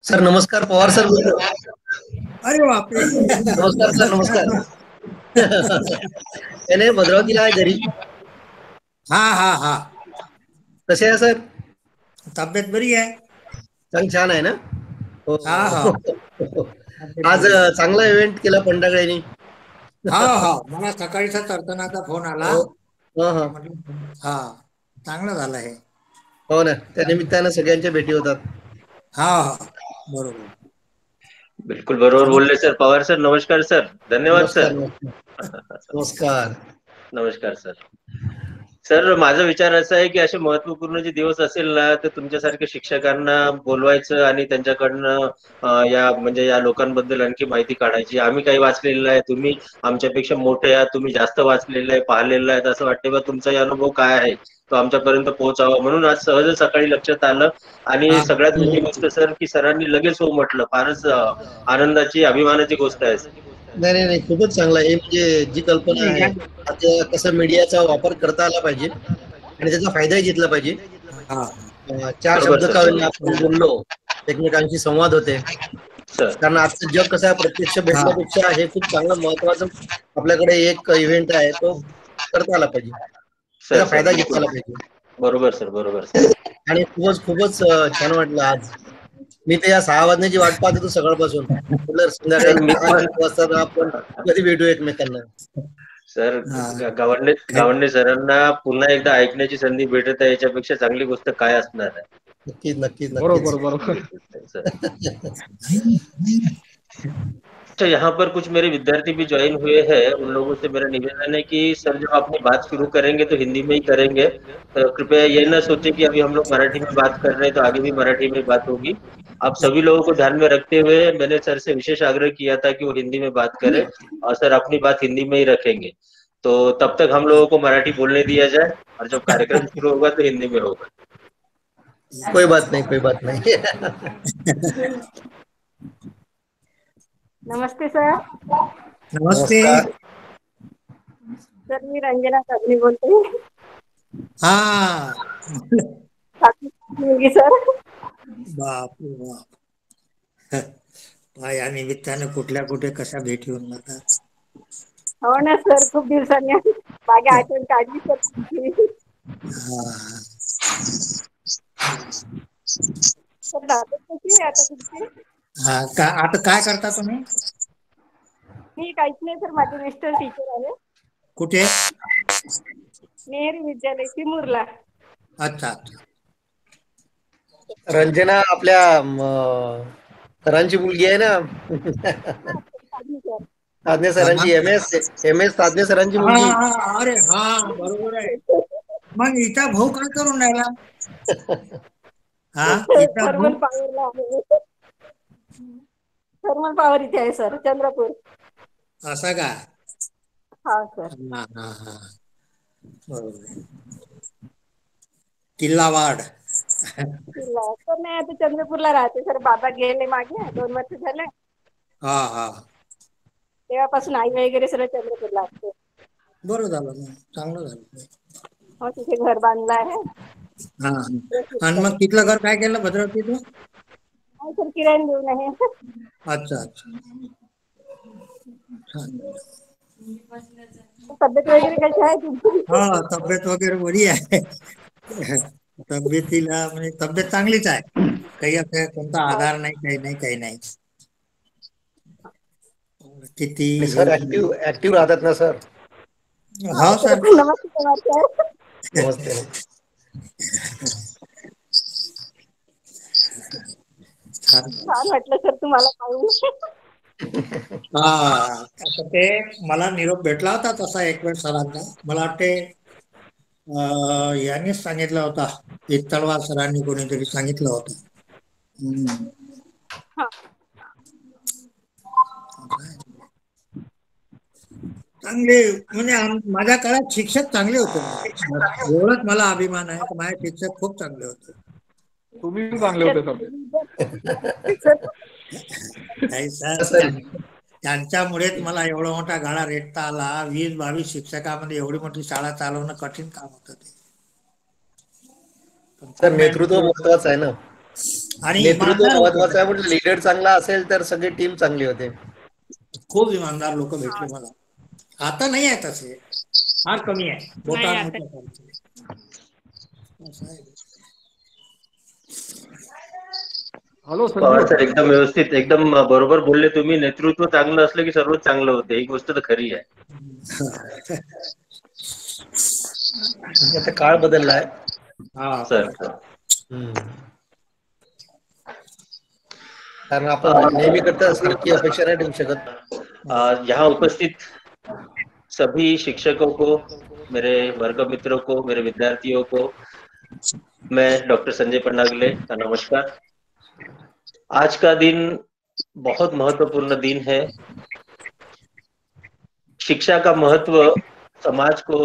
Sir नमस्कार. Pawar sir बोलतो. अरे बापरे. नमस्कार सर. नमस्कार. नाही भद्रावतीला आहे घरी. हा हा हा. कसे आहे सर? तब्येत बरी आहे. चांग छान आहे ना. हो. हा हा. तब्येत आज बरी आहे. चांगला इव्हेंट केला पंडागळ्यांनी. हा हा, मला सकाळीचा तर्तनाचा फोन आला. हो. हा हा. म्हटलं हा, चांगलं झालं हे. हो ना, त्या निमित्तानं सगळ्यांच्या भेटी होतात. हा हा, बरोबर. बिल्कुल बरोबर आणि बोलले सर. पवार सर नमस्कार सर. धन्यवाद नमस्कार. सर. नमस्कार. नमस्कार सर. सर माझा विचार असा आहे की असे महत्वपूर्ण जे दिवस असेल ना, तर तुमच्यासारख्या शिक्षकांना बोलवायचं आणि त्यांच्याकडनं या लोकांबद्दल आणखी माहिती काढायची. आम्ही काही वाचलेलं आहे, तुम्ही आमच्यापेक्षा मोठे आहात, तुम्ही जास्त वाचलेलं आहे, पाहिलेलं आहे, असं वाटते बा तुमचाही अनुभव काय आहे तो आमच्यापर्यंत पोहोचावा, म्हणून आज सहज सकाळी लक्षात आलं. आणि हा सगळ्यात मोठी गोष्ट सर की सरांनी लगेच हो म्हटलं, फारच आनंदाची अभिमानाची गोष्ट आहे. नाही नाही नाही, खूपच चांगला आहे. म्हणजे जी कल्पना आहे, आता कसं मीडियाचा वापर करता आला पाहिजे आणि त्याचा फायदाही घेतला पाहिजे. हा. चार बरोबर शब्द सर, का बरोबर. आपण बोललो, एकमेकांशी संवाद होते. सर कारण आजचं जग कसं आहे, प्रत्यक्ष हा. भेटण्यापेक्षा हे खूप चांगलं महत्वाचं आपल्याकडे एक इव्हेंट आहे, तो करता आला पाहिजे, सर त्याचा सर फायदा घेतला बिलकुल आला पाहिजे. बरोबर सर, बरोबर सर. आणि खूपच खूपच छान वाटलं आज. मी तर या 6 वाजण्याची वाट पाहत होतो सकाळपासून. म्हटलं संध्याकाळी सर मी 6 पण वाजता आपण कधी भेटू एकमेकांना. सर हा. गावंडे काय? गावंडे सरांना पुन्हा एकदा ऐकण्याची संधी भेटत आहे, याच्यापेक्षा चांगली गोष्ट काय असणार आहे. नक्कीच नक्कीच बरोबर नक्कीच. बरोबर. सर अच्छा, यहाँ पर कुछ मेरे विद्यार्थी भी ज्वाइन हुए हैं। उन लोगों से मेरा निवेदन है कि सर जब अपनी बात शुरू करेंगे तो हिंदी में ही करेंगे। कृपया ये ना सोचे कि अभी हम लोग मराठी में बात कर रहे हैं तो आगे भी मराठी में बात होगी। आप सभी लोगों को ध्यान में रखते हुए मैंने सर से विशेष आग्रह किया था कि वो हिंदी में बात करें, और सर अपनी बात हिंदी में ही रखेंगे। तो तब तक हम लोगों को मराठी बोलने दिया जाए, और जब कार्यक्रम शुरू होगा तो हिंदी में होगा। कोई बात नहीं, कोई बात नहीं. नमस्ते सर. नमस्ते. नमस्कार. सर मी रंजना साबणे बोलते. हा. मुलगी सर. बापरे बाप. या निमित्तानं कुठल्या कुठे कशा भेटी होऊन जातात. हो ना सर, खूप दिवसांनी मागे आठवण काढली सर तुमची. हा. सर दादा कशी आहे आता तुमची? हा, आता काय करता तुम्ही? मी काहीच नाही सर, माझे मिस्टर टीचर आहे. कुठे? नेहरू विद्यालय चिमूरला. अच्छा अच्छा. रंजना आपल्या सरांची मुलगी आहे ना. साधने सर. ताज्ञे सरांची एम एस ताज्ञे सरांची हा मुलगी. हा, अरे हा, बरोबर आहे. मग हिचा भाऊ काय करून राहिला? हा, हिचा भाऊ थर्मल पॉवरला आहे. थर्मल पॉवर इथे आहे सर, चंद्रपूर. असा का? हा सर. हा हा हा, बरोबर आहे. किल्लावाड. सर नाही, आता चंद्रपूरला राहते सर. बाबा गेले मागे 2 वर्ष झाले. हा हा, तेव्हापासून आई वगैरे सगळं चंद्रपूरला असते. बरं झालं मग, चांगलं झालं. हो, तिथे घर बांधलं आहे. हा, आणि मग तिथलं घर काय केलं भद्रावतीचं? सर किरायला देऊन आहे. अच्छा अच्छा, छान. तब्येत वगैरे कशी आहे तुमची? हा, तब्येत वगैरे बरी आहे. तब्येतीला म्हणजे तब्येत चांगलीच आहे. काही असं कोणता आधार नाही, काही नाही, काही नाही. किती हे. सर ऍक्टिव्ह राहतात ना सर. हा सर. नमस्ते नमस्ते. नमस्ते. छान वाटलं सर तुम्हाला पाहून. हा, आता ते मला निरोप भेटला होता तसा एक वेळ सरांचा. मला वाटते यांनीच सांगितलं होता, एक तळवार सरांनी कोणीतरी सांगितलं होतं. हा. चांगले म्हणजे माझ्या काळात शिक्षक चांगले होते. एवढंच मला अभिमान आहे की माझे शिक्षक खूप चांगले होते. तुम्ही पण चांगले होते सर. नाही सर, त्यांच्यामुळेच मला एवढा मोठा गाडा रेटता आला. 20-22 शिक्षकामध्ये एवढी मोठी शाळा चालवणं कठीण काम होतं ते. पण सर चांगल्या नेतृत्व महत्वाचं आहे ना. आणि नेतृत्व इमानदार होते महत्वाचं ते. आहे. म्हणजे लीडर चांगला असेल तर सगळी टीम चांगली होते. खूप इमानदार लोक भेटले मला. आता नाही आहे तसे, फार कमी आहे, नाही बोटावर आता मोजण्यासारखे. असं आहे. हॅलो पवार संजू. सर एकदम व्यवस्थित, एकदम बरोबर बोलले तुम्ही. नेतृत्व चांगलं असलं की सर्वच चांगलं होते, ही गोष्ट तर खरी आहे. म्हणजे आता काळ बदललाय. हा सर कारण आपण नेहमी करता असं की अपेक्षा नाही ठेवू शकत. यहाँ उपस्थित सभी शिक्षकों को, मेरे वर्ग मित्रों को, मेरे विद्यार्थियों को मैं डॉक्टर संजय पन्नागले का नमस्कार। आज का दिन बहुत महत्वपूर्ण दिन है। शिक्षा का महत्व समाज को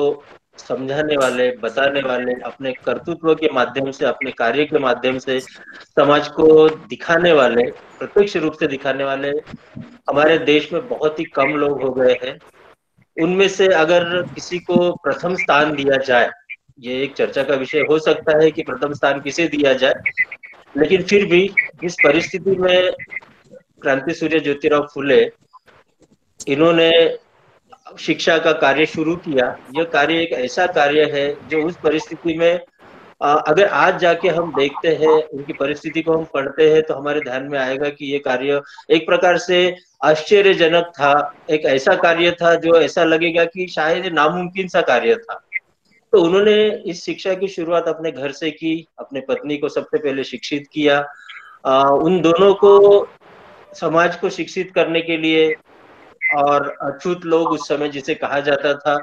समझाने वाले, बताने वाले, अपने कर्तृत्व के माध्यम से, अपने कार्य के माध्यम से समाज को दिखाने वाले, प्रत्यक्ष रूप से दिखाने वाले हमारे देश में बहुत ही कम लोग हो गए हैं। उनमें से अगर किसी को प्रथम स्थान दिया जाए, ये एक चर्चा का विषय हो सकता है कि प्रथम स्थान किसे दिया जाए, लेकिन फिर भी जिस परिस्थिति में क्रांति सूर्य ज्योतिराव फुले इन्होंने शिक्षा का कार्य शुरू किया, यह कार्य एक ऐसा कार्य है जो उस परिस्थिति में अगर आज जाके हम देखते हैं, उनकी परिस्थिति को हम पढ़ते हैं, तो हमारे ध्यान में आएगा कि ये कार्य एक प्रकार से आश्चर्यजनक था। एक ऐसा कार्य था जो ऐसा लगेगा कि शायद नामुमकिन सा कार्य था। तो उन्होंने इस शिक्षा की शुरुआत अपने घर से की, अपने पत्नी को सबसे पहले शिक्षित किया। उन दोनों को समाज को शिक्षित करने के लिए और अछूत लोग उस समय जिसे कहा जाता था,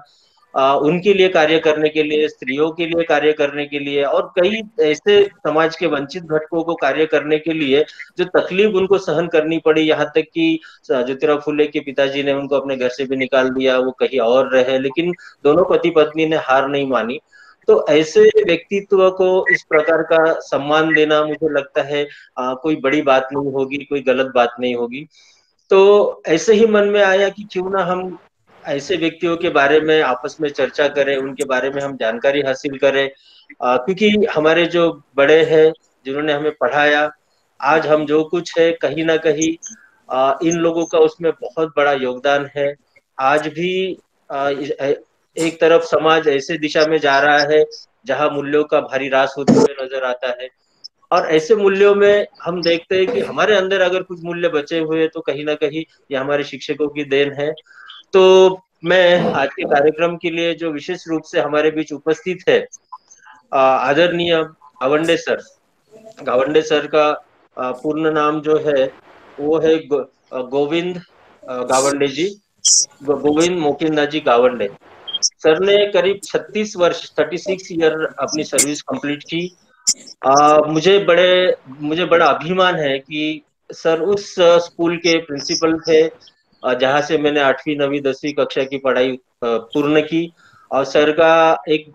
उनके लिए कार्य करने के लिए, स्त्रियों के लिए कार्य करने के लिए और कई ऐसे समाज के वंचित घटकों को कार्य करने के लिए जो तकलीफ उनको सहन करनी पड़ी। यहाँ तक कि ज्योतिराव फुले के पिताजी ने उनको अपने घर से भी निकाल दिया, वो कहीं और रहे, लेकिन दोनों पति पत्नी ने हार नहीं मानी। तो ऐसे व्यक्तित्व को इस प्रकार का सम्मान देना मुझे लगता है कोई बड़ी बात नहीं होगी, कोई गलत बात नहीं होगी। तो ऐसे ही मन में आया कि क्यों ना हम ऐसे व्यक्तियों के बारे में आपस में चर्चा करें, उनके बारे में हम जानकारी हासिल करें, क्योंकि हमारे जो बड़े हैं जिन्होंने हमें पढ़ाया, आज हम जो कुछ है कहीं ना कहीं इन लोगों का उसमें बहुत बड़ा योगदान है। आज भी एक तरफ समाज ऐसे दिशा में जा रहा है जहां मूल्यों का भारी ह्रास होते हुए नजर आता है, और ऐसे मूल्यों में हम देखते हैं कि हमारे अंदर अगर कुछ मूल्य बचे हुए तो कहीं ना कहीं ये हमारे शिक्षकों की देन है। तो मैं आज के कार्यक्रम के लिए जो विशेष रूप से हमारे बीच उपस्थित है, आदरणीय गावंडे सर का पूर्ण नाम जो है वो है गोविंद गावंडे जी, गोविंद मोकिंदा जी गावंडे। सर ने करीब 36 वर्ष 36 ईयर अपनी सर्विस कंप्लीट की। मुझे बड़ा अभिमान है कि सर उस स्कूल के प्रिंसिपल थे जहां से मैंने 8वीं 9वीं 10वीं कक्षा की पढ़ाई पूर्ण की। और सर का एक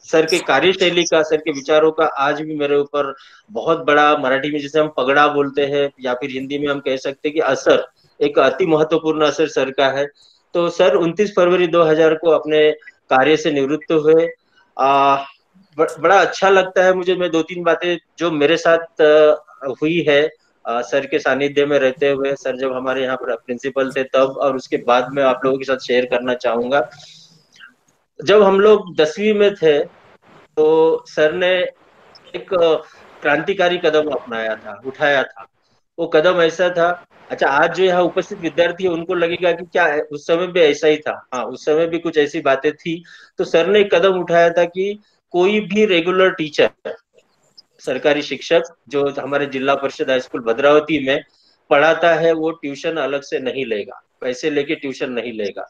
सर के कार्यशैली का, सर के विचारों का आज भी मेरे ऊपर बहुत बड़ा, मराठी में जिसे हम पगड़ा बोलते हैं या फिर हिंदी में हम कह सकते हैं कि असर, एक अति महत्वपूर्ण असर सर का है। तो सर 29 फरवरी 2000 को अपने कार्य से निवृत्त हुए। बड़ा अच्छा लगता है मुझे। मैं 2-3 बातें जो मेरे साथ हुई है सर के सानिध्य में रहते हुए, सर जब हमारे यहाँ पर प्रिंसिपल थे तब, और उसके बाद में आप लोगों के साथ शेयर करना चाहूंगा। जब हम लोग 10वीं में थे तो सर ने एक क्रांतिकारी कदम अपनाया था, उठाया था। वो कदम ऐसा था, अच्छा आज जो यहाँ उपस्थित विद्यार्थी है उनको लगेगा कि क्या है, उस समय भी ऐसा ही था। हाँ, उस समय भी कुछ ऐसी बातें थी। तो सर ने एक कदम उठाया था कि कोई भी रेगुलर टीचर, सरकारी शिक्षक जो हमारे जिला परिषद हाई स्कूल भद्रावती में पढ़ाता है, वो ट्यूशन अलग से नहीं लेगा, पैसे लेके ट्यूशन नहीं लेगा।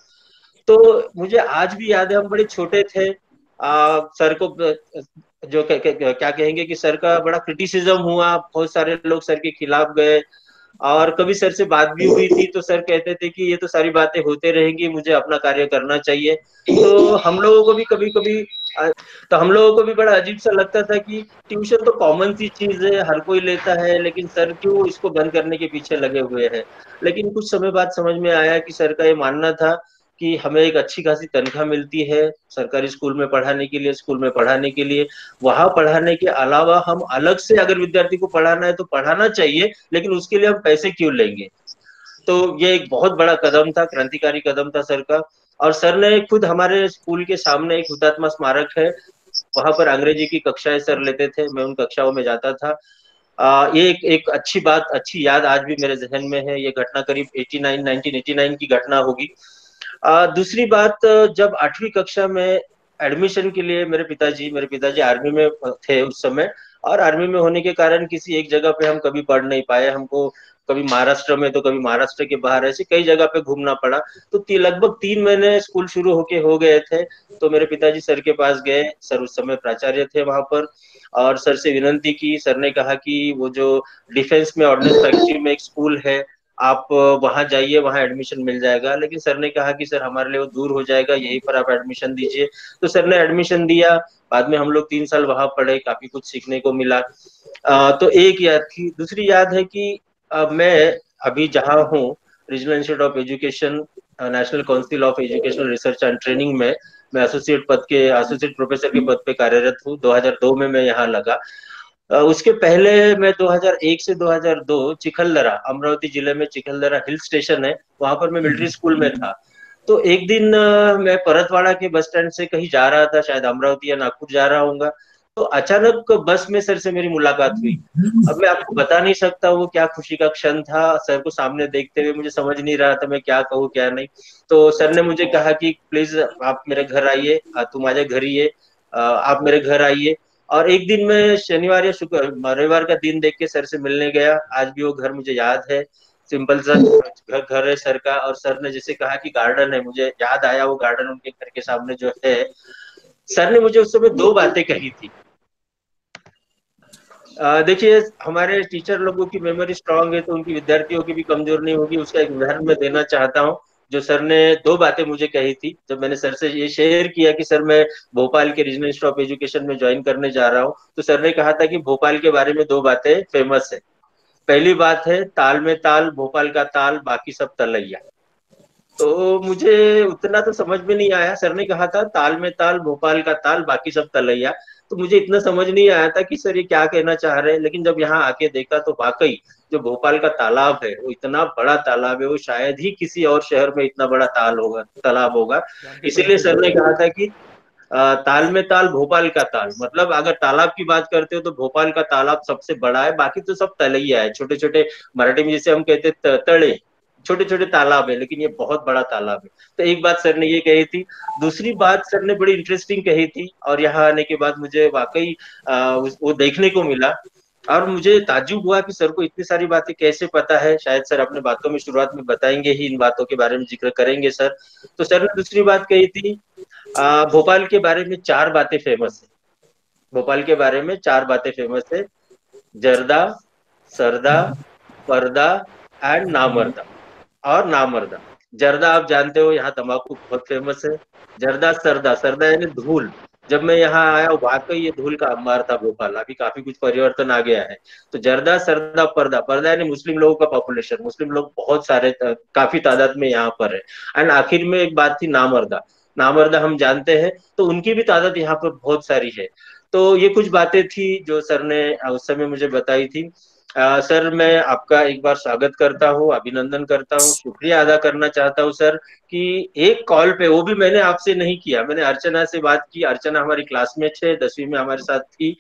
तो मुझे आज भी याद है, हम बड़े छोटे थे, सर को जो क्या कहेंगे कि सर का बड़ा क्रिटिसिज्म हुआ, बहुत सारे लोग सर के खिलाफ गए, और कभी सर से बात भी हुई थी तो सर कहते थे कि ये तो सारी बातें होते रहेंगी, मुझे अपना कार्य करना चाहिए। तो हम लोगों को भी कभी कभी तो हम लोगों को भी बड़ा अजीब सा लगता था कि ट्यूशन तो कॉमन सी चीज है, हर कोई लेता है, लेकिन सर क्यों इसको बंद करने के पीछे लगे हुए हैं। लेकिन कुछ समय बाद समझ में आया कि सर का ये मानना था कि हमें एक अच्छी खासी तनख्वाह मिलती है सरकारी स्कूल में पढ़ाने के लिए, स्कूल में पढ़ाने के लिए। वहां पढ़ाने के अलावा हम अलग से अगर विद्यार्थी को पढ़ाना है तो पढ़ाना चाहिए, लेकिन उसके लिए हम पैसे क्यों लेंगे? तो ये एक बहुत बड़ा कदम था, क्रांतिकारी कदम था सर का। और सर ने खुद हमारे स्कूल के सामने एक हुतात्मा स्मारक है, वहां पर अंग्रेजी की कक्षाएं सर लेते थे, मैं उन कक्षाओं में जाता था। ये एक अच्छी बात, अच्छी याद आज भी मेरे जहन में है। ये घटना करीब 1989 की घटना होगी। दूसरी बात, जब 8वीं कक्षा में एडमिशन के लिए मेरे पिताजी आर्मी में थे उस समय, और आर्मी में होने के कारण किसी एक जगह पे हम कभी पढ़ नहीं पाए। हमको कभी महाराष्ट्र में तो कभी महाराष्ट्र के बाहर, ऐसे कई जगह पे घूमना पड़ा। तो लगभग 3 महीने स्कूल शुरू होके हो गए थे, तो मेरे पिताजी सर के पास गए। सर उस समय प्राचार्य थे वहां पर, और सर से विनती की। सर ने कहा कि वो जो डिफेंस में ऑर्डिनेंस फैक्ट्री में एक स्कूल है, आप वहां जाइए, वहां एडमिशन मिल जाएगा। लेकिन सर ने कहा कि सर हमारे लिए वो दूर हो जाएगा, यहीं पर आप एडमिशन दीजिए। तो सर ने एडमिशन दिया। बाद में हम लोग 3 साल वहां पढ़े, काफी कुछ सीखने को मिला। तो एक याद थी। दूसरी याद है कि मैं अभी जहाँ हूँ, regional institute of education, national council of educational research and training में मैं एसोसिएट प्रोफेसर के पद पे कार्यरत हूँ। 2002 में मैं यहाँ लगा। उसके पहले मैं 2001 से 2002 चिखलदरा, अमरावती जिले में चिखलदरा हिल स्टेशन है, वहां पर मैं मिलिट्री स्कूल में था। तो एक दिन मैं परतवाड़ा के बस स्टैंड से कहीं जा रहा था, शायद अमरावती या नागपुर जा रहा हूँ। तो अचानक बस में सर से मेरी मुलाकात हुई। अब मैं आपको बता नहीं सकता वो क्या खुशी का क्षण था। सर को सामने देखते हुए मुझे समझ नहीं रहा था मैं क्या कहूँ क्या नहीं। तो सर ने मुझे कहा कि प्लीज आप मेरे घर आइए, तुम आज घर ही है, आप मेरे घर आइए। और एक दिन मैं शनिवार या शुक्र रविवार का दिन देख के सर से मिलने गया। आज भी वो घर मुझे याद है, सिंपल सा घर है सर का। और सर ने जैसे कहा कि गार्डन है, मुझे याद आया वो गार्डन उनके घर के सामने जो है। सर ने मुझे उस समय दो बातें कही थी। देखिए, हमारे टीचर लोगों की मेमोरी स्ट्रांग है तो उनकी विद्यार्थियों की भी कमजोर नहीं होगी, उसका एक उदाहरण मैं देना चाहता हूँ। जो सर ने दो बातें मुझे कही थी, जब मैंने सर से ये शेयर किया कि सर मैं भोपाल के रीजनल इंस्टीट्यूट ऑफ एजुकेशन में ज्वाइन करने जा रहा हूँ, तो सर ने कहा था कि भोपाल के बारे में दो बातें फेमस है। पहली बात है, ताल में ताल, भोपाल का ताल, बाकी सब तलैया। तो मुझे उतना तो समझ में नहीं आया। सर ने कहा था ताल में ताल, भोपाल का ताल, बाकी सब तलैया। तो मुझे इतना समझ नहीं आया था कि सर ये क्या कहना चाह रहे हैं। लेकिन जब यहाँ आके देखा तो वाकई जो भोपाल का तालाब है वो इतना बड़ा तालाब है, वो शायद ही किसी और शहर में इतना बड़ा तालाब होगा। इसीलिए सर ने कहा था कि ताल में ताल, भोपाल का ताल, मतलब अगर तालाब की बात करते हो तो भोपाल का तालाब सबसे बड़ा है, बाकी तो सब तलैया है, छोटे छोटे, मराठी में जिसे हम कहते हैं तड़े, छोटे छोटे तालाब है, लेकिन ये बहुत बड़ा तालाब है। तो एक बात सर ने ये कही थी। दूसरी बात सर ने बड़ी इंटरेस्टिंग कही थी, और यहाँ आने के बाद मुझे वाकई वो देखने को मिला। और मुझे ताज्जुब हुआ कि सर को इतनी सारी बातें कैसे पता है। शायद सर अपने बातों में शुरुआत में बताएंगे ही, इन बातों के बारे में जिक्र करेंगे सर। तो सर ने दूसरी बात कही थी, भोपाल के बारे में चार बातें फेमस है। भोपाल के बारे में चार बातें फेमस है: जर्दा, सरदा, पर्दा एंड नामर्दा। और नामर्दा, जर्दा आप जानते हो, यहाँ तंबाकू बहुत फेमस है। जर्दा सरदा, सरदा यानी धूल। जब मैं यहाँ आया वाकई ये धूल का अंबार था भोपाल, अभी काफी कुछ परिवर्तन आ गया है। तो जर्दा सरदा पर्दा, पर्दा यानी मुस्लिम लोगों का पॉपुलेशन, मुस्लिम लोग बहुत सारे काफी तादाद में यहाँ पर है। एंड आखिर में एक बात थी नामर्दा। नामर्दा हम जानते हैं, तो उनकी भी तादाद यहाँ पर बहुत सारी है। तो ये कुछ बातें थी जो सर ने उस समय मुझे बताई थी। सर मैं आपका एक बार स्वागत करता हूँ, अभिनंदन करता हूँ, शुक्रिया अदा करना चाहता हूँ सर कि एक कॉल पे, वो भी मैंने आपसे नहीं किया, मैंने अर्चना से बात की। अर्चना हमारी क्लासमेट है, 10वीं में हमारे साथ थी।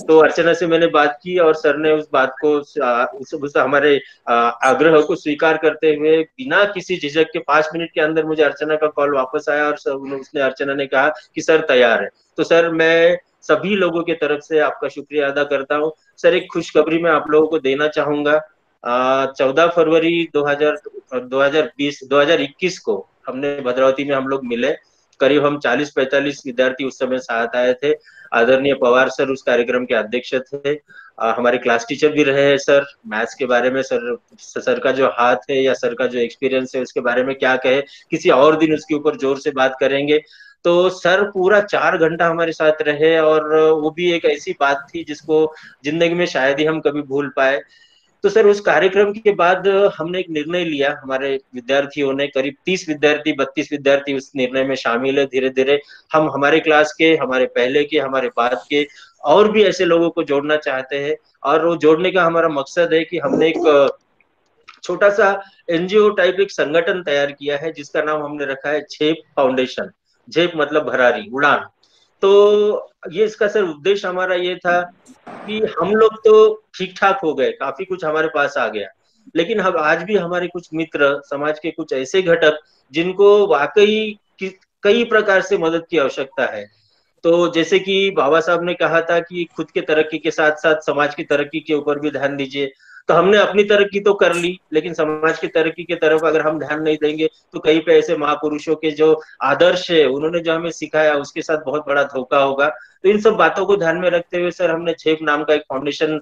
तो अर्चना से मैंने बात की और सर ने उस बात को, उस हमारे आग्रह को स्वीकार करते हुए बिना किसी झिझक के 5 मिनट के अंदर मुझे अर्चना का कॉल वापस आया, और उसने, अर्चना ने कहा कि सर तैयार है। तो सर मैं सभी लोगों की तरफ से आपका शुक्रिया अदा करता हूँ। सर एक खुशखबरी मैं आप लोगों को देना चाहूंगा। 14 फरवरी 2021 को हमने भद्रावती में हम लोग मिले। करीब हम 40-45 विद्यार्थी उस समय साथ आए थे। आदरणीय पवार सर उस कार्यक्रम के अध्यक्ष थे। हमारे क्लास टीचर भी रहे हैं सर। मैथ्स के बारे में सर का जो हाथ है या सर का जो एक्सपीरियंस है उसके बारे में क्या कहे, किसी और दिन उसके ऊपर जोर से बात करेंगे। तो सर पूरा 4 घंटा हमारे साथ रहे, और वो भी एक ऐसी बात थी जिसको जिंदगी में शायद ही हम कभी भूल पाए। तो सर उस कार्यक्रम के बाद हमने एक निर्णय लिया, हमारे विद्यार्थियों ने, करीब 30 विद्यार्थी 32 विद्यार्थी उस निर्णय में शामिल है। धीरे धीरे हम हमारे क्लास के, हमारे पहले के, हमारे बाद के और भी ऐसे लोगों को जोड़ना चाहते हैं। और वो जोड़ने का हमारा मकसद है कि हमने एक छोटा सा एनजीओ टाइप एक संगठन तैयार किया है, जिसका नाम हमने रखा है झेप फाउंडेशन। झेप मतलब भरारी, उड़ान। तो ये इसका सर उद्देश्य हमारा ये था कि हम लोग तो ठीक ठाक हो गए, काफी कुछ हमारे पास आ गया, लेकिन हम आज भी हमारे कुछ मित्र, समाज के कुछ ऐसे घटक जिनको वाकई कई प्रकार से मदद की आवश्यकता है। तो जैसे कि बाबा साहब ने कहा था कि खुद के तरक्की के साथ साथ समाज की तरक्की के ऊपर भी ध्यान दीजिए। तो हमने अपनी तरक्की तो कर ली, लेकिन समाज की तरक्की की तरफ अगर हम ध्यान नहीं देंगे तो कहीं पे ऐसे महापुरुषों के जो आदर्श है, उन्होंने जो हमें सिखाया, उसके साथ बहुत बड़ा धोखा होगा। तो इन सब बातों को ध्यान में रखते हुए सर हमने झेप नाम का एक फाउंडेशन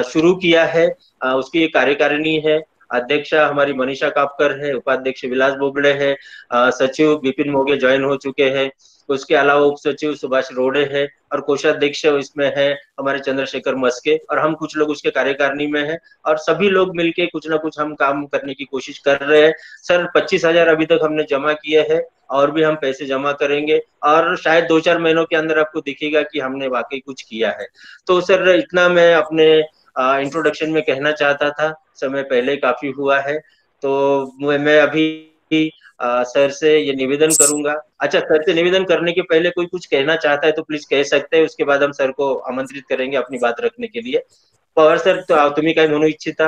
शुरू किया है। उसकी एक कार्यकारिणी है, अध्यक्षा हमारी मनीषा कापकर है, उपाध्यक्ष विलास बोबड़े है, सचिव विपिन मोगे ज्वाइन हो चुके हैं। उसके अलावा उप सचिव सुभाष रोडे है और कोषाध्यक्ष इसमें है हमारे चंद्रशेखर मस्के, और हम कुछ लोग उसके कार्यकारिणी में हैं। और सभी लोग मिलके कुछ ना कुछ हम काम करने की कोशिश कर रहे हैं। सर 25,000 अभी तक हमने जमा किए हैं, और भी हम पैसे जमा करेंगे, और शायद 2-4 महीनों के अंदर आपको दिखेगा कि हमने वाकई कुछ किया है। तो सर इतना मैं अपने इंट्रोडक्शन में कहना चाहता था, समय पहले काफी हुआ है। तो मैं अभी सर से ये निवेदन करूंगा। अच्छा, सर से निवेदन करने के पहले कोई कुछ कहना चाहता है तो प्लीज कह सकते हैं, उसके बाद हम सर को आमंत्रित करेंगे अपनी बात रखने के लिए। पवार सर, तो तुम्ही काय म्हणू इच्छिता?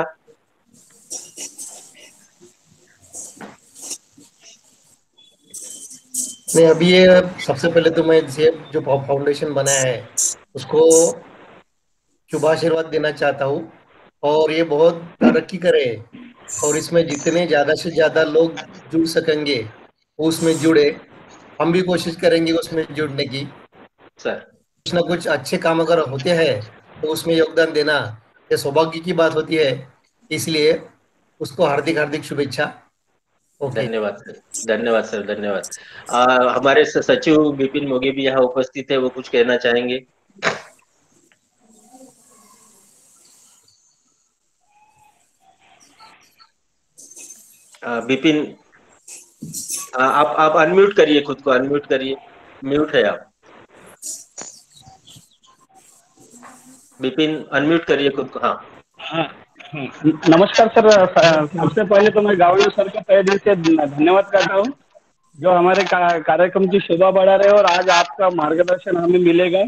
नहीं, अभी ये सबसे पहले तो मैं जो फाउंडेशन बनाया है उसको शुभाशीर्वाद देना चाहता हूँ, और ये बहुत तरक्की करे, और इसमें जितने ज्यादा से ज्यादा लोग जुड़ सकेंगे वो उसमें जुड़े। हम भी कोशिश करेंगे उसमें जुड़ने की। सर कुछ ना कुछ अच्छे काम अगर होते हैं तो उसमें योगदान देना ये सौभाग्य की बात होती है, इसलिए उसको हार्दिक हार्दिक शुभेच्छा। ओके, धन्यवाद सर, धन्यवाद सर, धन्यवाद। हमारे सचिव विपिन मोगे भी यहाँ उपस्थित है, वो कुछ कहना चाहेंगे। विपिन, आप अनम्यूट करिए, खुद को अनम्यूट करिए, म्यूट है आप। विपिन अनम्यूट करिए खुद को। हाँ हाँ, हाँ। नमस्कार सर। सबसे पहले तो मैं गावड़े सर का तहे दिल से धन्यवाद करता हूँ, जो हमारे कार्यक्रम की शोभा बढ़ा रहे, और आज आपका मार्गदर्शन हमें मिलेगा।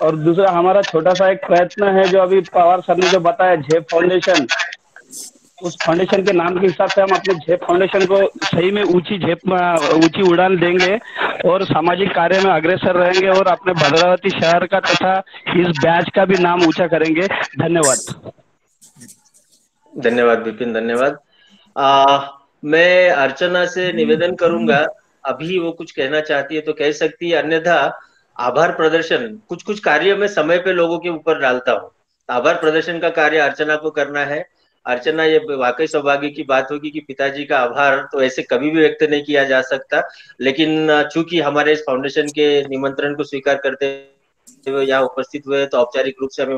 और दूसरा हमारा छोटा सा एक प्रयत्न है, जो अभी पवार सर ने जो बताया, झेप फाउंडेशन। उस फाउंडेशन के नाम के हिसाब से हम अपने झेप फाउंडेशन को सही में ऊंची उड़ान देंगे, और सामाजिक कार्य में अग्रसर रहेंगे, और अपने भद्रावती शहर का तथा इस बैच का भी नाम ऊंचा करेंगे। धन्यवाद। धन्यवाद विपिन, धन्यवाद। मैं अर्चना से निवेदन करूंगा, अभी वो कुछ कहना चाहती है तो कह सकती है, अन्यथा आभार प्रदर्शन कुछ कुछ कार्य में समय पे लोगों के ऊपर डालता हूँ। आभार प्रदर्शन का कार्य अर्चना को करना है। अर्चना, ये वाकई सौभाग्य की बात होगी कि पिताजी का आभार तो ऐसे कभी भी व्यक्त नहीं किया जा सकता, लेकिन चूंकि हमारे इस फाउंडेशन के निमंत्रण को स्वीकार करते हुए यहाँ उपस्थित हुए, तो औपचारिक रूप से हमें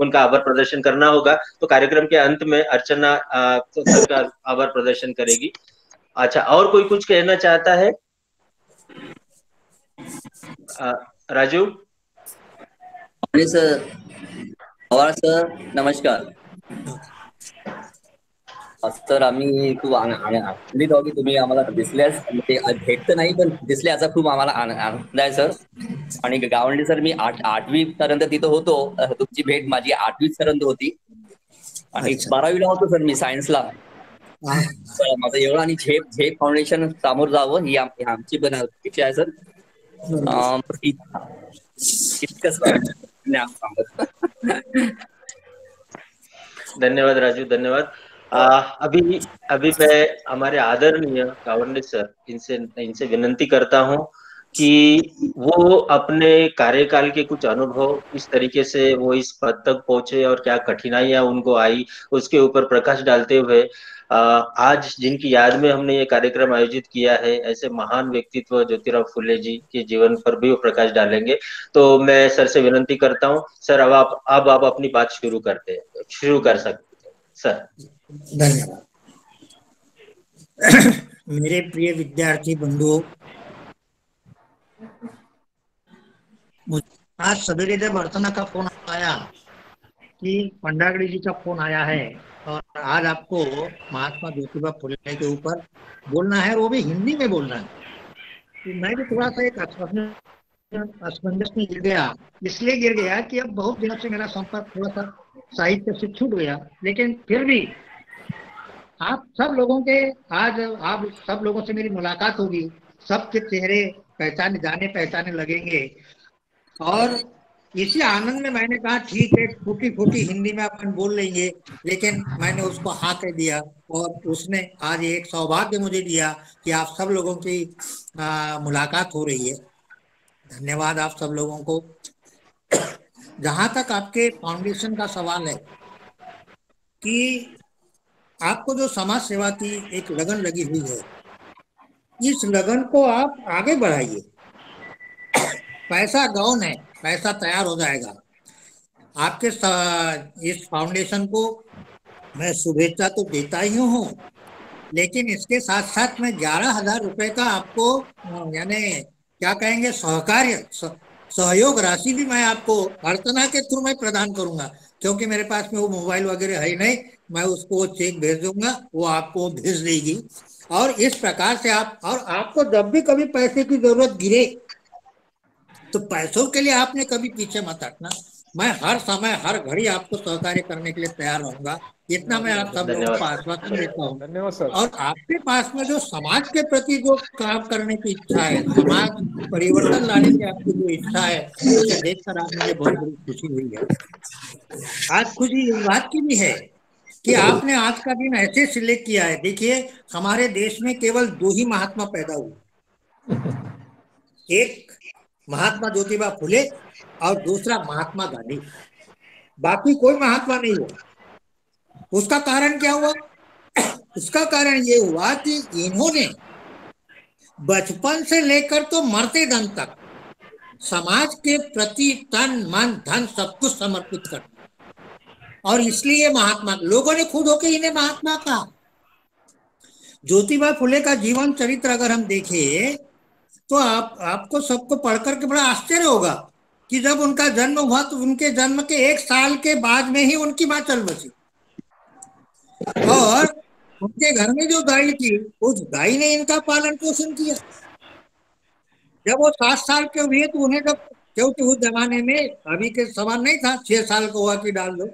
उनका आभार प्रदर्शन करना होगा। तो कार्यक्रम के अंत में अर्चना सर का आभार प्रदर्शन करेगी। अच्छा, और कोई कुछ कहना चाहता है? राजू? सर, पवार सर, नमस्कार सर. आम्ही खूप आनंदित आहोत की तुम्ही आम्हाला दिसल्यास, भेट तर नाही पण दिसले याचा खूप आम्हाला आनंद आहे सर. आणि गावंडी सर, मी 8वी पर्यंत तिथं होतो. तुमची भेट माझी 8वी पर्यंत होती, आणि 12वीला होतो सर मी सायन्सला. माझं एवढं, आणि झेप फाउंडेशन सामोर जावं ही आमची पण अपेक्षा आहे सर. इतकंच धन्यवाद राजू, धन्यवाद। अभी मैं हमारे आदरणीय गावंडे सर, इनसे विनंती करता हूं कि वो अपने कार्यकाल के कुछ अनुभव, इस तरीके से वो इस पद तक पहुंचे और क्या कठिनाइयां उनको आई, उसके ऊपर प्रकाश डालते हुए आज जिनकी याद में हमने ये कार्यक्रम आयोजित किया है, ऐसे महान व्यक्तित्व ज्योतिराव फुले जी के जीवन पर भी वो प्रकाश डालेंगे। तो मैं सर से विनंती करता हूँ, सर अब आप अपनी बात शुरू कर सकते हैं सर। धन्यवाद। मेरे प्रिय विद्यार्थी बंधुओं, आज सवेरे जब अर्चना का फोन आया कि पंडागड़ी जी का फोन आया है और आज आपको महात्मा ज्योतिबा फुले के ऊपर बोलना है, वो भी हिंदी में बोलना है, तो मैं भी थोड़ा सा एक असमंजस में गिर गया। इसलिए गिर गया कि अब बहुत दिनों से मेरा संपर्क थोड़ा सा साहित्य से छूट गया, लेकिन फिर भी आप सब लोगों से मेरी मुलाकात होगी, सबके चेहरे पहचाने लगेंगे, और इसी आनंद में मैंने कहा ठीक है, फूटी फूटी हिंदी में अपन बोल लेंगे, लेकिन मैंने उसको हाँ कह दिया और उसने आज एक सौभाग्य मुझे दिया कि आप सब लोगों की मुलाकात हो रही है। धन्यवाद आप सब लोगों को। जहां तक आपके फाउंडेशन का सवाल है कि आपको जो समाज सेवा की एक लगन लगी हुई है, इस लगन को आप आगे बढ़ाइए। पैसा गौन है, पैसा तैयार हो जाएगा। आपके इस फाउंडेशन को मैं शुभेच्छा तो देता ही हूँ, लेकिन इसके साथ साथ मैं 11,000 रुपए का आपको यानी क्या कहेंगे सहयोग राशि भी मैं आपको अर्चना के थ्रू मैं प्रदान करूंगा, क्योंकि मेरे पास में वो मोबाइल वगैरह है नहीं। मैं उसको चेक भेज दूंगा, वो आपको भेज देगी। और इस प्रकार से आपको जब भी कभी पैसे की जरूरत गिरे तो पैसों के लिए आपने कभी पीछे मत हटना। मैं हर समय हर घड़ी आपको सहकार्य करने के लिए तैयार रहूंगा। इतना मैं आप सब लोगों को आश्वासन देता हूँ। धन्यवाद सर। और आपके पास में जो समाज के प्रति जो काम करने की इच्छा है, समाज परिवर्तन लाने की आपकी जो इच्छा है, उसे देखकर आज मुझे बहुत बड़ी खुशी हुई है। आज खुशी इस बात की भी है कि आपने आज का दिन ऐसे सिलेक्ट किया है। देखिए, हमारे देश में केवल 2 ही महात्मा पैदा हुए, एक महात्मा ज्योतिबा फुले और दूसरा महात्मा गांधी। बाकी कोई महात्मा नहीं हुआ। उसका कारण क्या हुआ? उसका कारण ये हुआ कि इन्होंने बचपन से लेकर तो मरते दम तक समाज के प्रति तन मन धन सब कुछ समर्पित कर, और इसलिए महात्मा लोगों ने खुद होकर इन्हें महात्मा कहा। ज्योतिबा फुले का जीवन चरित्र अगर हम देखें तो आपको सबको पढ़कर के बड़ा आश्चर्य होगा कि जब उनका जन्म हुआ तो उनके जन्म के 1 साल के बाद में ही उनकी मां चल बसी, और उनके घर में जो दाई थी उस दाई ने इनका पालन पोषण किया। जब वो 7 साल के हुए तो उन्हें जब, क्योंकि उस जमाने में अभी के समान नहीं था 6 साल का हुआ कि डाल दो,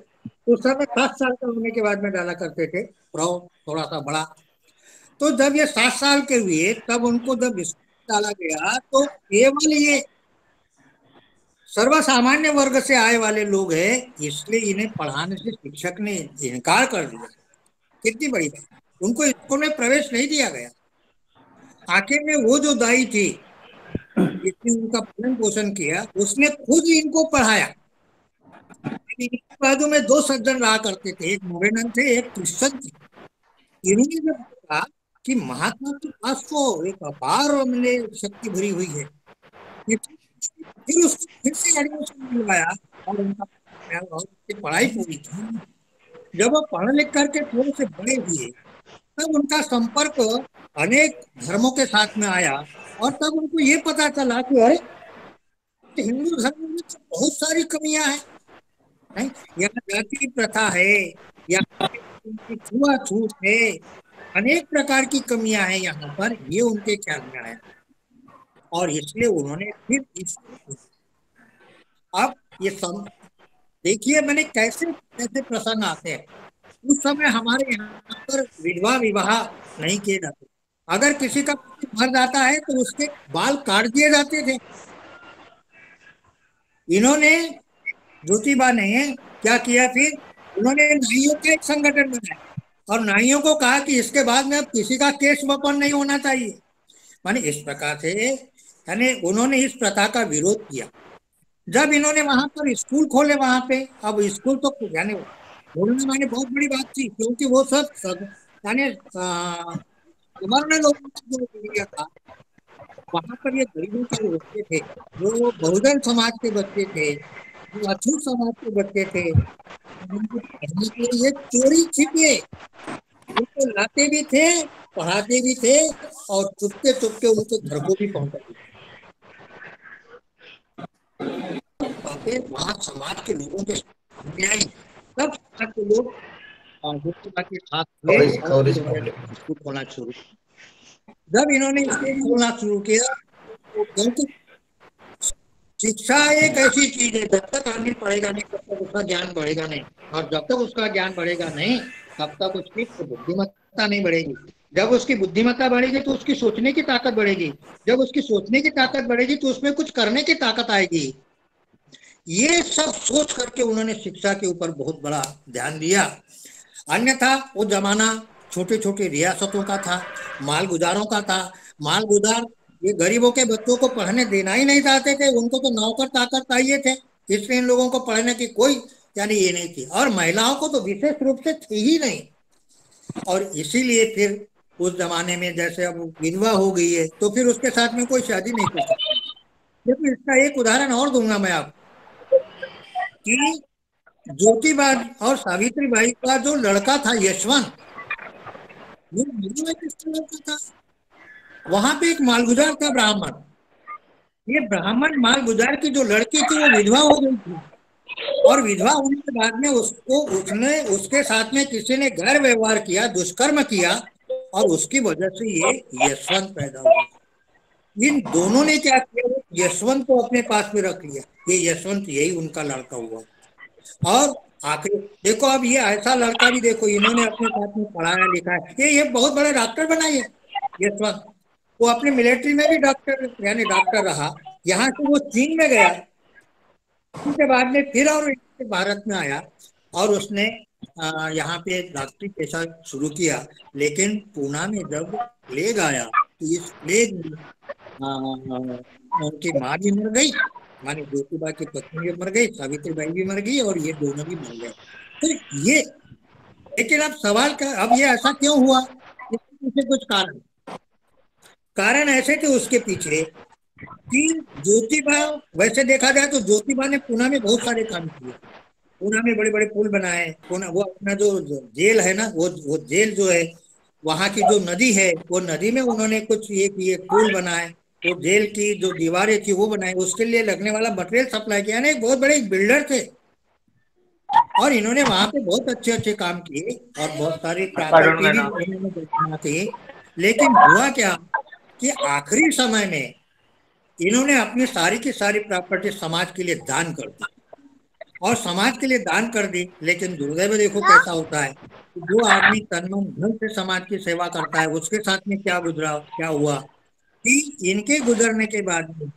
उस समय 7 साल का होने के बाद में डाला करते थे, थोड़ा सा बड़ा। तो जब ये 7 साल के हुए तब उनको जब डाला गया तो केवल ये सर्वसामान्य वर्ग से आए वाले लोग हैं, इसलिए इन्हें पढ़ाने से शिक्षक ने इनकार कर दिया। कितनी बड़ी बात, उनको स्कूल में प्रवेश नहीं दिया गया। आखिर में वो जो दाई थी जिसने उनका पालन पोषण किया, उसने खुद इनको पढ़ाया। इनके बाजू में 2 सज्जन रहा करते थे, एक मोरेनन थे, एक क्रिश्चन थे। इन्होंने जब कहा कि महात्मा के पास तो एक अपार शक्ति भरी हुई है, फिर से एडमिशन दिलवाया और उनका पढ़ाई पूरी की। जब वो पढ़ लिख करके थोड़े से बड़े हुए तब उनका संपर्क अनेक धर्मों के साथ में आया, और तब उनको ये पता चला कि अरे हिंदू धर्म में तो बहुत सारी कमियां हैं, यहाँ जाति प्रथा है, यहाँ छुआछूत है, अनेक प्रकार की कमियां हैं यहाँ पर। ये उनके ख्याल में आया और इसलिए उन्होंने फिर अब ये सब देखिए मैंने कैसे प्रसंग आते हैं। उस समय हमारे यहाँ पर विधवा विवाह नहीं किए जाते। अगर किसी का मर जाता है तो उसके बाल काट दिए जाते थे। इन्होंने ज्योतिबा ने क्या किया, फिर उन्होंने नाइयों का एक संगठन बनाया और नाइयों को कहा कि इसके बाद में अब किसी का केस वपन नहीं होना चाहिए। माने इस प्रकार से यानी उन्होंने इस प्रथा का विरोध किया। जब इन्होंने वहां पर स्कूल खोले, वहां पे अब स्कूल तो यानी बोलने माने बहुत बड़ी बात थी, क्योंकि वो सब यानी गवर्नर लोगों का जो एरिया था, वहां पर ये गरीबों के जो बच्चे थे, जो बहुजन समाज के बच्चे थे, जो अछूत समाज के बच्चे थे, उनको पढ़ने के लिए चोरी छिपे उनको लाते भी थे, पढ़ाते भी थे, और चुपके चुपके उनके घर को भी पहुंचाते थे। बातें वहां समाज के लोगों के सामने आई, तब समाज के लोग ज्योतिबा के साथ हुए और कवरेज इन्होंने प्रॉब्लम। स्कूल खोलना शुरू किया। जब इन्होंने स्कूल खोलना शुरू किया, तो क्योंकि शिक्षा एक ऐसी चीज है, जब तक आदमी पढ़ेगा नहीं तब तक उसका ज्ञान बढ़ेगा नहीं, और जब तक उसका ज्ञान बढ़ेगा नहीं तब तक उसकी बुद्धिमत्ता नहीं बढ़ेगी। जब उसकी बुद्धिमत्ता बढ़ेगी तो उसकी सोचने की ताकत बढ़ेगी, जब उसकी सोचने की ताकत बढ़ेगी तो उसमें कुछ करने की ताकत आएगी। ये सब सोच करके उन्होंने शिक्षा के ऊपर बहुत बड़ा ध्यान दिया। अन्यथा वो जमाना छोटे छोटे रियासतों का था, मालगुजारों का था। मालगुजार ये गरीबों के बच्चों को पढ़ने देना ही नहीं चाहते थे, उनको तो नौकर चाकर चाहिए थे, इसलिए इन लोगों को पढ़ने की कोई यानी ये नहीं थी, और महिलाओं को तो विशेष रूप से थी ही नहीं। और इसीलिए फिर उस जमाने में जैसे अब विधवा हो गई है तो फिर उसके साथ में कोई शादी नहीं कर सकता। देखो इसका एक उदाहरण और दूंगा मैं आपको कि ज्योतिबा और सावित्री बाई का जो लड़का था यशवंत, ये दिल्ली में किसका लड़का था? वहां पे एक मालगुजार था ब्राह्मण। ये ब्राह्मण मालगुजार की जो लड़की थी वो विधवा हो गई थी, और विधवा होने के बाद में उसने उसके साथ में किसी ने गैर व्यवहार किया, दुष्कर्म किया, और उसकी वजह से ये यशवंत पैदा हुआ। इन दोनों ने क्या किया, यशवंत को अपने पास में रख लिया, ये यशवंत यही उनका लड़का हुआ। और आखिर देखो, अब ये ऐसा लड़का भी देखो इन्होंने अपने साथ में पढ़ाया लिखा है, ये बहुत बड़े डॉक्टर बनाए है यशवंत। वो अपने मिलिट्री में भी डॉक्टर यानी डॉक्टर रहा, यहाँ से वो चीन में गया, उसके बाद में फिर और भारत में आया, और उसने यहाँ पे डॉक्टरी पेशा शुरू किया। लेकिन पूना में जब प्लेग आया तो इस प्लेग में उनकी माँ भी मर गई, मानी ज्योतिबा की पत्नी भी मर गई, सावित्री बाई भी मर गई, और ये दोनों भी मर गए। तो ये, लेकिन अब सवाल का, अब ये ऐसा क्यों हुआ? इसके पीछे कुछ कारण ऐसे थे उसके पीछे कि ज्योतिबा, वैसे देखा जाए तो ज्योतिबा ने पूना में बहुत सारे काम किए। पूना में बड़े बड़े पुल बनाए, पूना वो अपना जो जेल है ना, वो जेल जो है, वहां की जो नदी है, वो नदी में उन्होंने कुछ ये किए, पुल बनाए, वो जेल की जो दीवारें थी वो बनाई, उसके लिए लगने वाला मटेरियल सप्लाई किया। एक बहुत बड़े बिल्डर थे, और इन्होंने वहां पे बहुत अच्छे अच्छे काम किए, और बहुत सारी प्रॉपर्टी भी इन्होंने बना थी। लेकिन हुआ क्या कि आखिरी समय में इन्होंने अपनी सारी की सारी प्रॉपर्टी समाज के लिए दान कर दी, और समाज के लिए दान कर दी। लेकिन दुर्दैव देखो कैसा होता है, जो आदमी तन मन धन से समाज की सेवा करता है उसके साथ में क्या हुआ कि इनके गुजरने के बाद में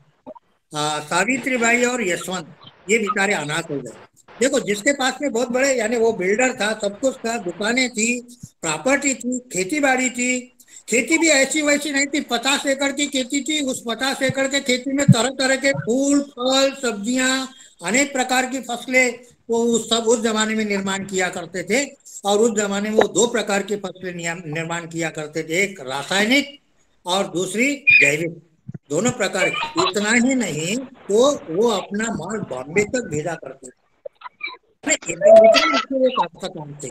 सावित्री बाई और यशवंत ये बेचारे अनाथ हो गए। देखो जिसके पास में बहुत बड़े यानी वो बिल्डर था, सब कुछ था, दुकानें थी, प्रॉपर्टी थी, खेती बाड़ी थी। खेती भी ऐसी वैसी नहीं थी, 50 एकड़ की खेती थी। उस 50 एकड़ के खेती में तरह तरह के फूल फल सब्जियां, अनेक प्रकार की फसलें वो उस जमाने में निर्माण किया करते थे। और उस जमाने में वो 2 प्रकार की फसलें निर्माण किया करते थे, एक रासायनिक और दूसरी जैविक, दोनों प्रकार। इतना ही नहीं तो वो अपना माल बॉम्बे तक भेजा करते थे, इतने काम थे।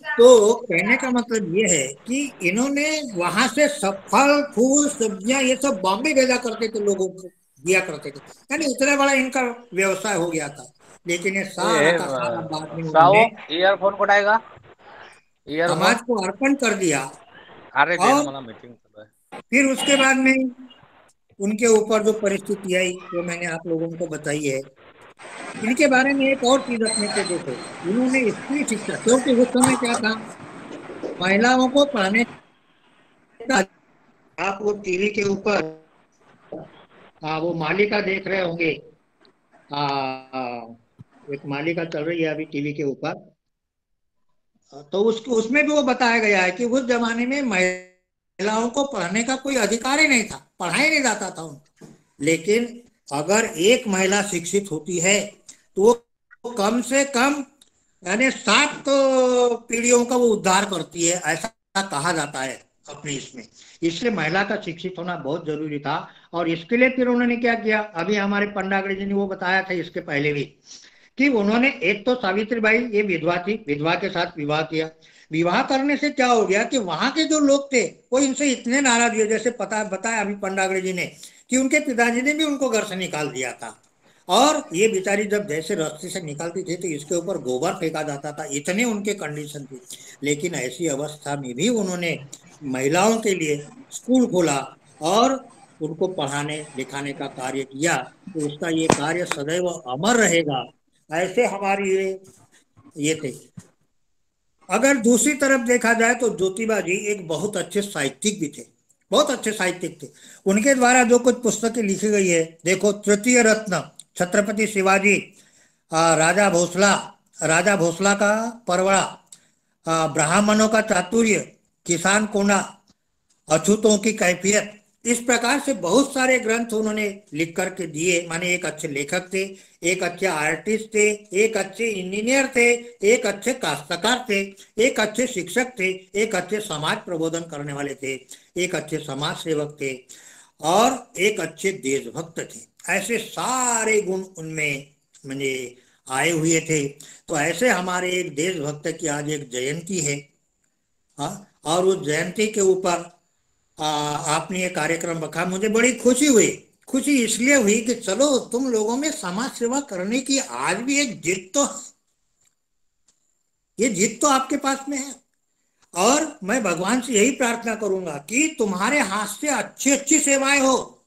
तो कहने का मतलब ये है कि इन्होंने वहां से सब फल फूल सब्जियां ये सब बॉम्बे भेजा करते थे, लोगों को दिया करते थे, यानी इतना बड़ा इनका व्यवसाय हो गया था। लेकिन ये सारा का सारा बाद में उन्होंने ईयरफोन कोटाएगा समाज को अर्पण कर दिया। अरे और फिर उसके बाद में उनके ऊपर जो परिस्थिति आई वो मैंने आप लोगों को बताई है। इनके बारे में एक और चीज अपने को देखो, इन्होंने स्त्री शिक्षा, क्योंकि उस समय क्या था, महिलाओं को पढ़ने का, आप वो टीवी के ऊपर वो मालिका देख रहे होंगे, एक मालिका चल रही है अभी टीवी के ऊपर, तो उसमें भी वो बताया गया है कि उस जमाने में महिलाओं को पढ़ने का कोई अधिकार ही नहीं था, पढ़ाया नहीं जाता था उनको। लेकिन अगर एक महिला शिक्षित होती है तो वो कम से कम यानी 7 पीढ़ियों का वो उद्धार करती है, ऐसा कहा जाता है अपने इसमें, इसलिए महिला का शिक्षित होना बहुत जरूरी था। और इसके लिए फिर उन्होंने क्या किया, अभी हमारे पंडागड़े जी ने वो बताया था इसके पहले भी, कि उन्होंने एक तो सावित्रीबाई ये विधवा थी, विधवा के साथ विवाह किया। विवाह करने से क्या हो गया कि वहां के जो लोग थे वो इनसे इतने नाराज हुए, जैसे पता बताया अभी पंडागड़े जी ने, कि उनके पिताजी ने भी उनको घर से निकाल दिया था। और ये बेचारी जब जैसे रस्ते से निकलती थी तो इसके ऊपर गोबर फेंका जाता था, इतने उनके कंडीशन थी। लेकिन ऐसी अवस्था में भी उन्होंने महिलाओं के लिए स्कूल खोला और उनको पढ़ाने लिखाने का कार्य किया। तो उसका ये कार्य सदैव अमर रहेगा। ऐसे हमारी ये थे। अगर दूसरी तरफ देखा जाए तो ज्योतिबा जी एक बहुत अच्छे साहित्यिक भी थे, बहुत अच्छे साहित्यिक थे। उनके द्वारा जो कुछ पुस्तकें लिखी गई है, देखो तृतीय रत्न, छत्रपति शिवाजी, राजा भोसला का परवड़ा, ब्राह्मणों का चातुर्य, किसान कोना, अछूतों की कैफियत, इस प्रकार से बहुत सारे ग्रंथ उन्होंने लिख करके दिए। माने एक अच्छे लेखक थे, एक अच्छे आर्टिस्ट थे, एक अच्छे इंजीनियर थे, एक अच्छे काश्तकार थे, एक अच्छे शिक्षक थे, एक अच्छे समाज प्रबोधन करने वाले थे, एक अच्छे समाज सेवक थे और एक अच्छे देशभक्त थे। ऐसे सारे गुण उनमें माने आए हुए थे। तो ऐसे हमारे एक देशभक्त की आज एक जयंती है। हाँ, और उस जयंती के ऊपर आपने ये कार्यक्रम रखा, मुझे बड़ी खुशी हुई। खुशी इसलिए हुई कि चलो तुम लोगों में समाज सेवा करने की आज भी एक जिद तो, ये जिद तो आपके पास में है। और मैं भगवान से यही प्रार्थना करूंगा कि तुम्हारे हाथ से अच्छी अच्छी सेवाएं हो,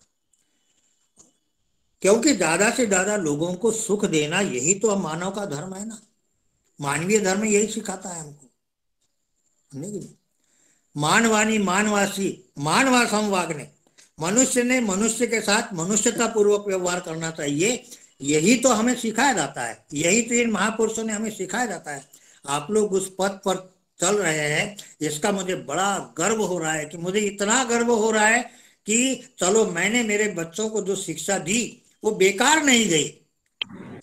क्योंकि ज्यादा से ज्यादा लोगों को सुख देना यही तो मानव का धर्म है ना। मानवीय धर्म यही सिखाता है हमको, नहीं? मानवानी मानवासी मानवासम वागने, मनुष्य ने मनुष्य के साथ मनुष्यता पूर्वक व्यवहार करना चाहिए, यही तो हमें सिखाया जाता है, यही तो इन महापुरुषों ने हमें सिखाया जाता है। आप लोग उस पथ पर चल रहे हैं, इसका मुझे बड़ा गर्व हो रहा है। कि मुझे इतना गर्व हो रहा है कि चलो मैंने मेरे बच्चों को जो शिक्षा दी वो बेकार नहीं गई,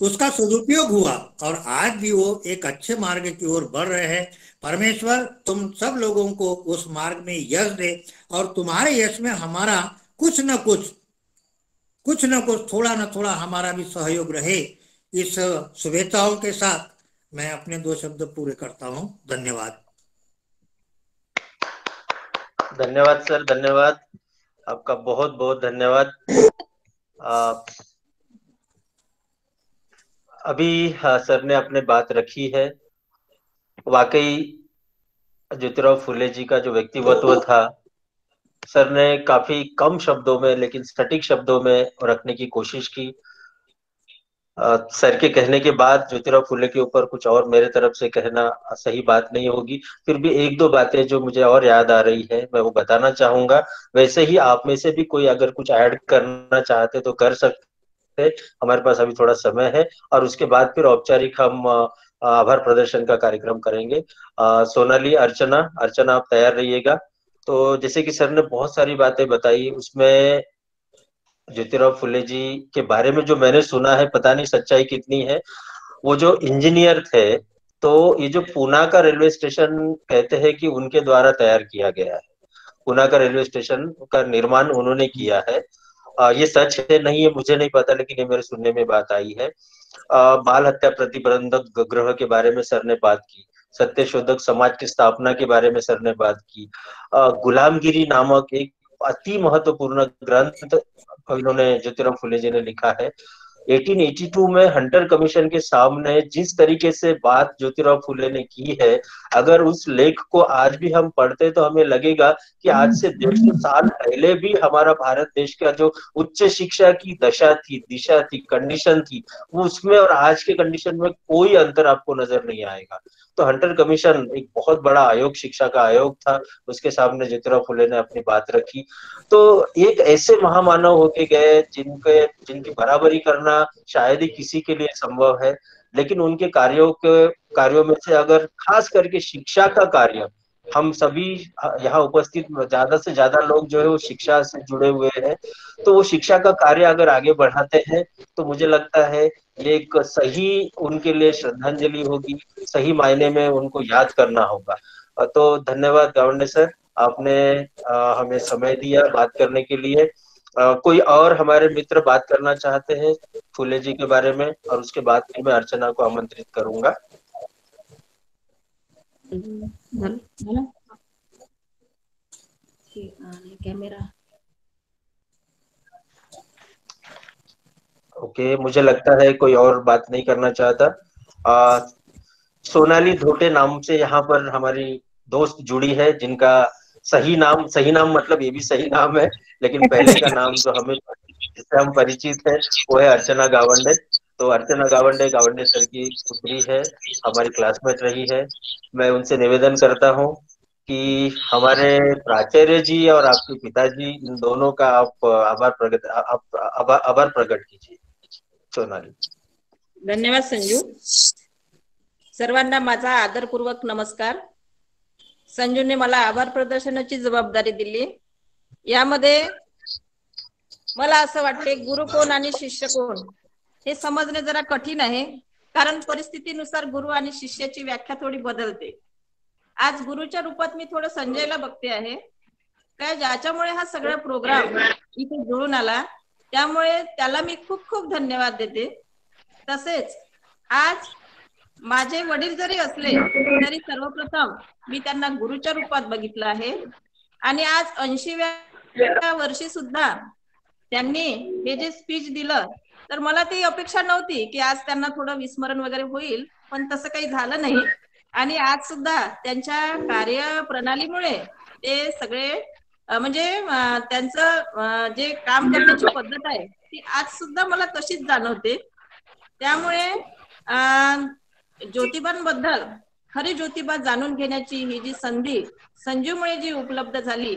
उसका सदुपयोग हुआ और आज भी वो एक अच्छे मार्ग की ओर बढ़ रहे हैं। परमेश्वर तुम सब लोगों को उस मार्ग में यश दे और तुम्हारे यश में हमारा कुछ न कुछ थोड़ा न थोड़ा हमारा भी सहयोग रहे। इस शुभेच्छाओं के साथ मैं अपने 2 शब्द पूरे करता हूं। धन्यवाद। धन्यवाद सर, धन्यवाद आपका, बहुत बहुत धन्यवाद। अभी सर ने अपने बात रखी है, वाकई ज्योतिराव फुले जी का जो व्यक्तित्व था, सर ने काफी कम शब्दों में लेकिन सटीक शब्दों में रखने की कोशिश की। सर के कहने के बाद ज्योतिराव फुले के ऊपर कुछ और मेरे तरफ से कहना सही बात नहीं होगी। फिर भी 1-2 बातें जो मुझे और याद आ रही है मैं वो बताना चाहूंगा। वैसे ही आप में से भी कोई अगर कुछ ऐड करना चाहते तो कर सकते, हमारे पास अभी थोड़ा समय है और उसके बाद फिर औपचारिक हम आभार प्रदर्शन का कार्यक्रम करेंगे। सोनाली, अर्चना आप तैयार रहिएगा। तो जैसे कि सर ने बहुत सारी बातें बताई, उसमें ज्योतिराव फुले जी के बारे में जो मैंने सुना है, पता नहीं सच्चाई कितनी है, वो जो इंजीनियर थे, तो ये जो पूना का रेलवे स्टेशन कहते हैं कि उनके द्वारा तैयार किया गया है। पूना का रेलवे स्टेशन का निर्माण उन्होंने किया है। ये सच है नहीं है मुझे नहीं पता, लेकिन ये मेरे सुनने में बात आई है। बाल हत्या प्रतिबंधक गृह के बारे में सर ने बात की, सत्यशोधक समाज की स्थापना के बारे में सर ने बात की, गुलामगिरी नामक एक अति महत्वपूर्ण ग्रंथ इन्होंने ज्योतिराव फुले जी ने लिखा है। 1882 में हंटर कमीशन के सामने जिस तरीके से बात ज्योतिराव फुले ने की है, अगर उस लेख को आज भी हम पढ़ते तो हमें लगेगा कि आज से 150 साल पहले भी हमारा भारत देश का जो उच्च शिक्षा की दशा थी, दिशा थी, कंडीशन थी, वो उसमें और आज के कंडीशन में कोई अंतर आपको नजर नहीं आएगा। तो हंटर कमीशन एक बहुत बड़ा आयोग, शिक्षा का आयोग था, उसके सामने ज्योतिराव फुले ने अपनी बात रखी। तो एक ऐसे महामानव होके गए जिनकी बराबरी करना शायद ही किसी के लिए संभव है, लेकिन उनके कार्यों में से अगर खास करके शिक्षा का कार्य, हम सभी यहाँ उपस्थित ज्यादा से ज्यादा लोग जो है वो शिक्षा से जुड़े हुए हैं, तो वो शिक्षा का कार्य अगर आगे बढ़ाते हैं तो मुझे लगता है ये एक सही उनके लिए श्रद्धांजलि होगी, सही मायने में उनको याद करना होगा। तो धन्यवाद गावंडे सर, आपने हमें समय दिया बात करने के लिए। कोई और हमारे मित्र बात करना चाहते हैं फूले जी के बारे में, और उसके बाद फिर मैं अर्चना को आमंत्रित करूंगा। कैमरा ओके, मुझे लगता है कोई और बात नहीं करना चाहता। सोनाली धोटे नाम से यहाँ पर हमारी दोस्त जुड़ी है, जिनका सही नाम मतलब ये भी सही नाम है, लेकिन पहले का नाम जो हमें जिससे हम परिचित है वो है अर्चना गावंडे। तो अर्चना गावंडे गावंडे सर की पुत्री है, हमारी क्लासमेट रही है। मैं उनसे निवेदन करता हूँ कि हमारे प्राचार्य जी और आपके पिताजी, इन दोनों का आप आभार प्रकट कीजिए। सोनाली। धन्यवाद संजू। सर्वांना माझा आदरपूर्वक नमस्कार। संजूने मला आभार प्रदर्शनाची जबाबदारी दिली। यामध्ये मला असं वाटते गुरु कोण आणि शिष्य कोण हे समजणे जरा कठीण आहे, कारण परिस्थितीनुसार गुरु आणि शिष्याची व्याख्या थोडी बदलते। आज गुरुच्या रूपात मी थोडं संजयला बघते आहे, काय ज्याच्यामुळे हा सगळा प्रोग्राम इथे जुळून आला, त्यामुळे त्याला मी खूप खूप धन्यवाद देते। तसेच आज माझे वडील जरी असले तरी सर्वप्रथम मी त्यांना गुरुच्या रूपात बघितलं आहे, आणि आज 80व्या वर्षी सुद्धा त्यांनी हे जे स्पीच दिलं, तर मला ती अपेक्षा नव्हती की आज त्यांना थोडं विस्मरण वगैरे होईल, पण तसं काही झालं नाही। आणि आज सुद्धा त्यांच्या कार्यप्रणालीमुळे ते सगळे म्हणजे त्यांचं जे काम करण्याची पद्धत आहे ती आज सुद्धा मला तशीच जाणवते। त्यामुळे ज्योतिबांबद्दल खरी ज्योतिबा जाणून घेण्याची ही जी संधी संजूमुळे जी उपलब्ध झाली,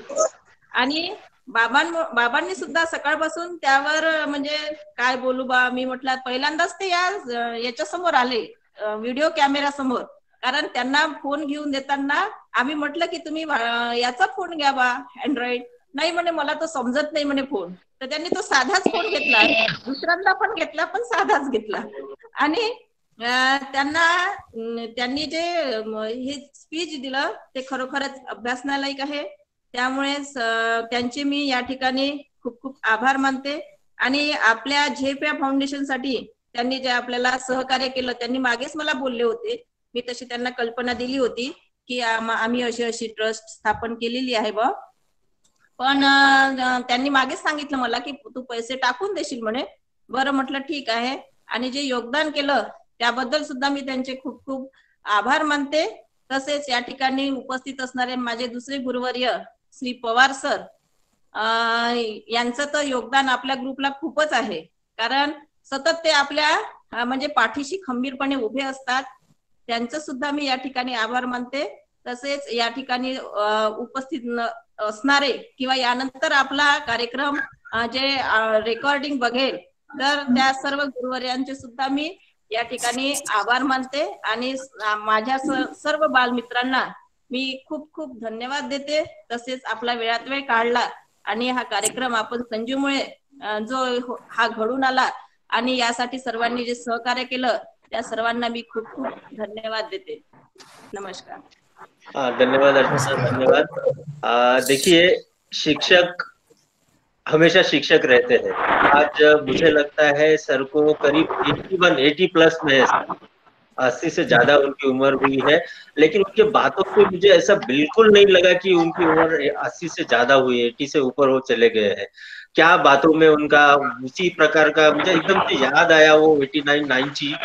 आणि बाबांनी सुद्धा सकाळपासून त्यावर म्हणजे काय बोलू बा, मी म्हटलं पहिल्यांदाच ते याच्या समोर आले, व्हिडिओ कॅमेरा समोर, कारण त्यांना फोन घेऊन देताना आम्ही म्हटलं की तुम्ही याचा फोन घ्या बा, अँड्रॉइड। नाही म्हणे मला तो समजत नाही म्हणे फोन, तर त्यांनी तो साधाच फोन घेतला, दुसऱ्यांदा पण घेतला पण साधाच घेतला। आणि त्यांनी जे हे स्पीच दिलं ते खरोखरच अभ्यासनालायक आहे। त्यामुळे त्यांचे मी या ठिकाणी खूप खूप आभार मानते। आणि आपल्या झेप फाउंडेशन साठी त्यांनी जे आपल्याला सहकार्य केलं, त्यांनी मागेच मला बोलले होते, मी तशी त्यांना कल्पना दिली होती की आम्ही अशी ट्रस्ट स्थापन केलेली आहे बा, पण त्यांनी मागेच सांगितलं मला की तू पैसे टाकून देशील म्हणे। बरं म्हटलं ठीक आहे, आणि जे योगदान केलं त्याबद्दल सुद्धा मी त्यांचे खूप खूप आभार मानते। तसेच या ठिकाणी उपस्थित असणारे माझे दुसरे गुरुवर्य श्री पवार सर, यांचं तर योगदान आपल्या ग्रुपला खूपच आहे, कारण सतत ते आपल्या म्हणजे पाठीशी खंबीरपणे उभे असतात। त्यांचं सुद्धा मी या ठिकाणी आभार मानते। तसेच या ठिकाणी उपस्थित असणारे किंवा यानंतर आपला कार्यक्रम जे रेकॉर्डिंग बघेल, तर त्या सर्व गुरुवर्यांचे सुद्धा मी या ठिकाणी आभार मानते। आणि माझ्या सर्व बालमित्रांना मी खूप खूप धन्यवाद देते। तसेच आपला वेळात वेळ काढला आणि हा कार्यक्रम आपण संजूमुळे जो हा घडून आला, आणि यासाठी सर्वांनी जे सहकार्य केलं त्या सर्वांना मी खूप खूप धन्यवाद देते। नमस्कार। धन्यवाद अर्चना, धन्यवाद। देखिए, शिक्षक हमेशा शिक्षक रहते हैं। आज मुझे लगता है सर को करीब 80 प्लस में है, 80 से ज्यादा उनकी उम्र हुई है, लेकिन उनके बातों से मुझे ऐसा बिल्कुल नहीं लगा कि उनकी उम्र 80 से ज्यादा हुई है, 80 से ऊपर वो चले गए हैं। क्या बातों में उनका उसी प्रकार का मुझे एकदम से याद आया, वो 89 90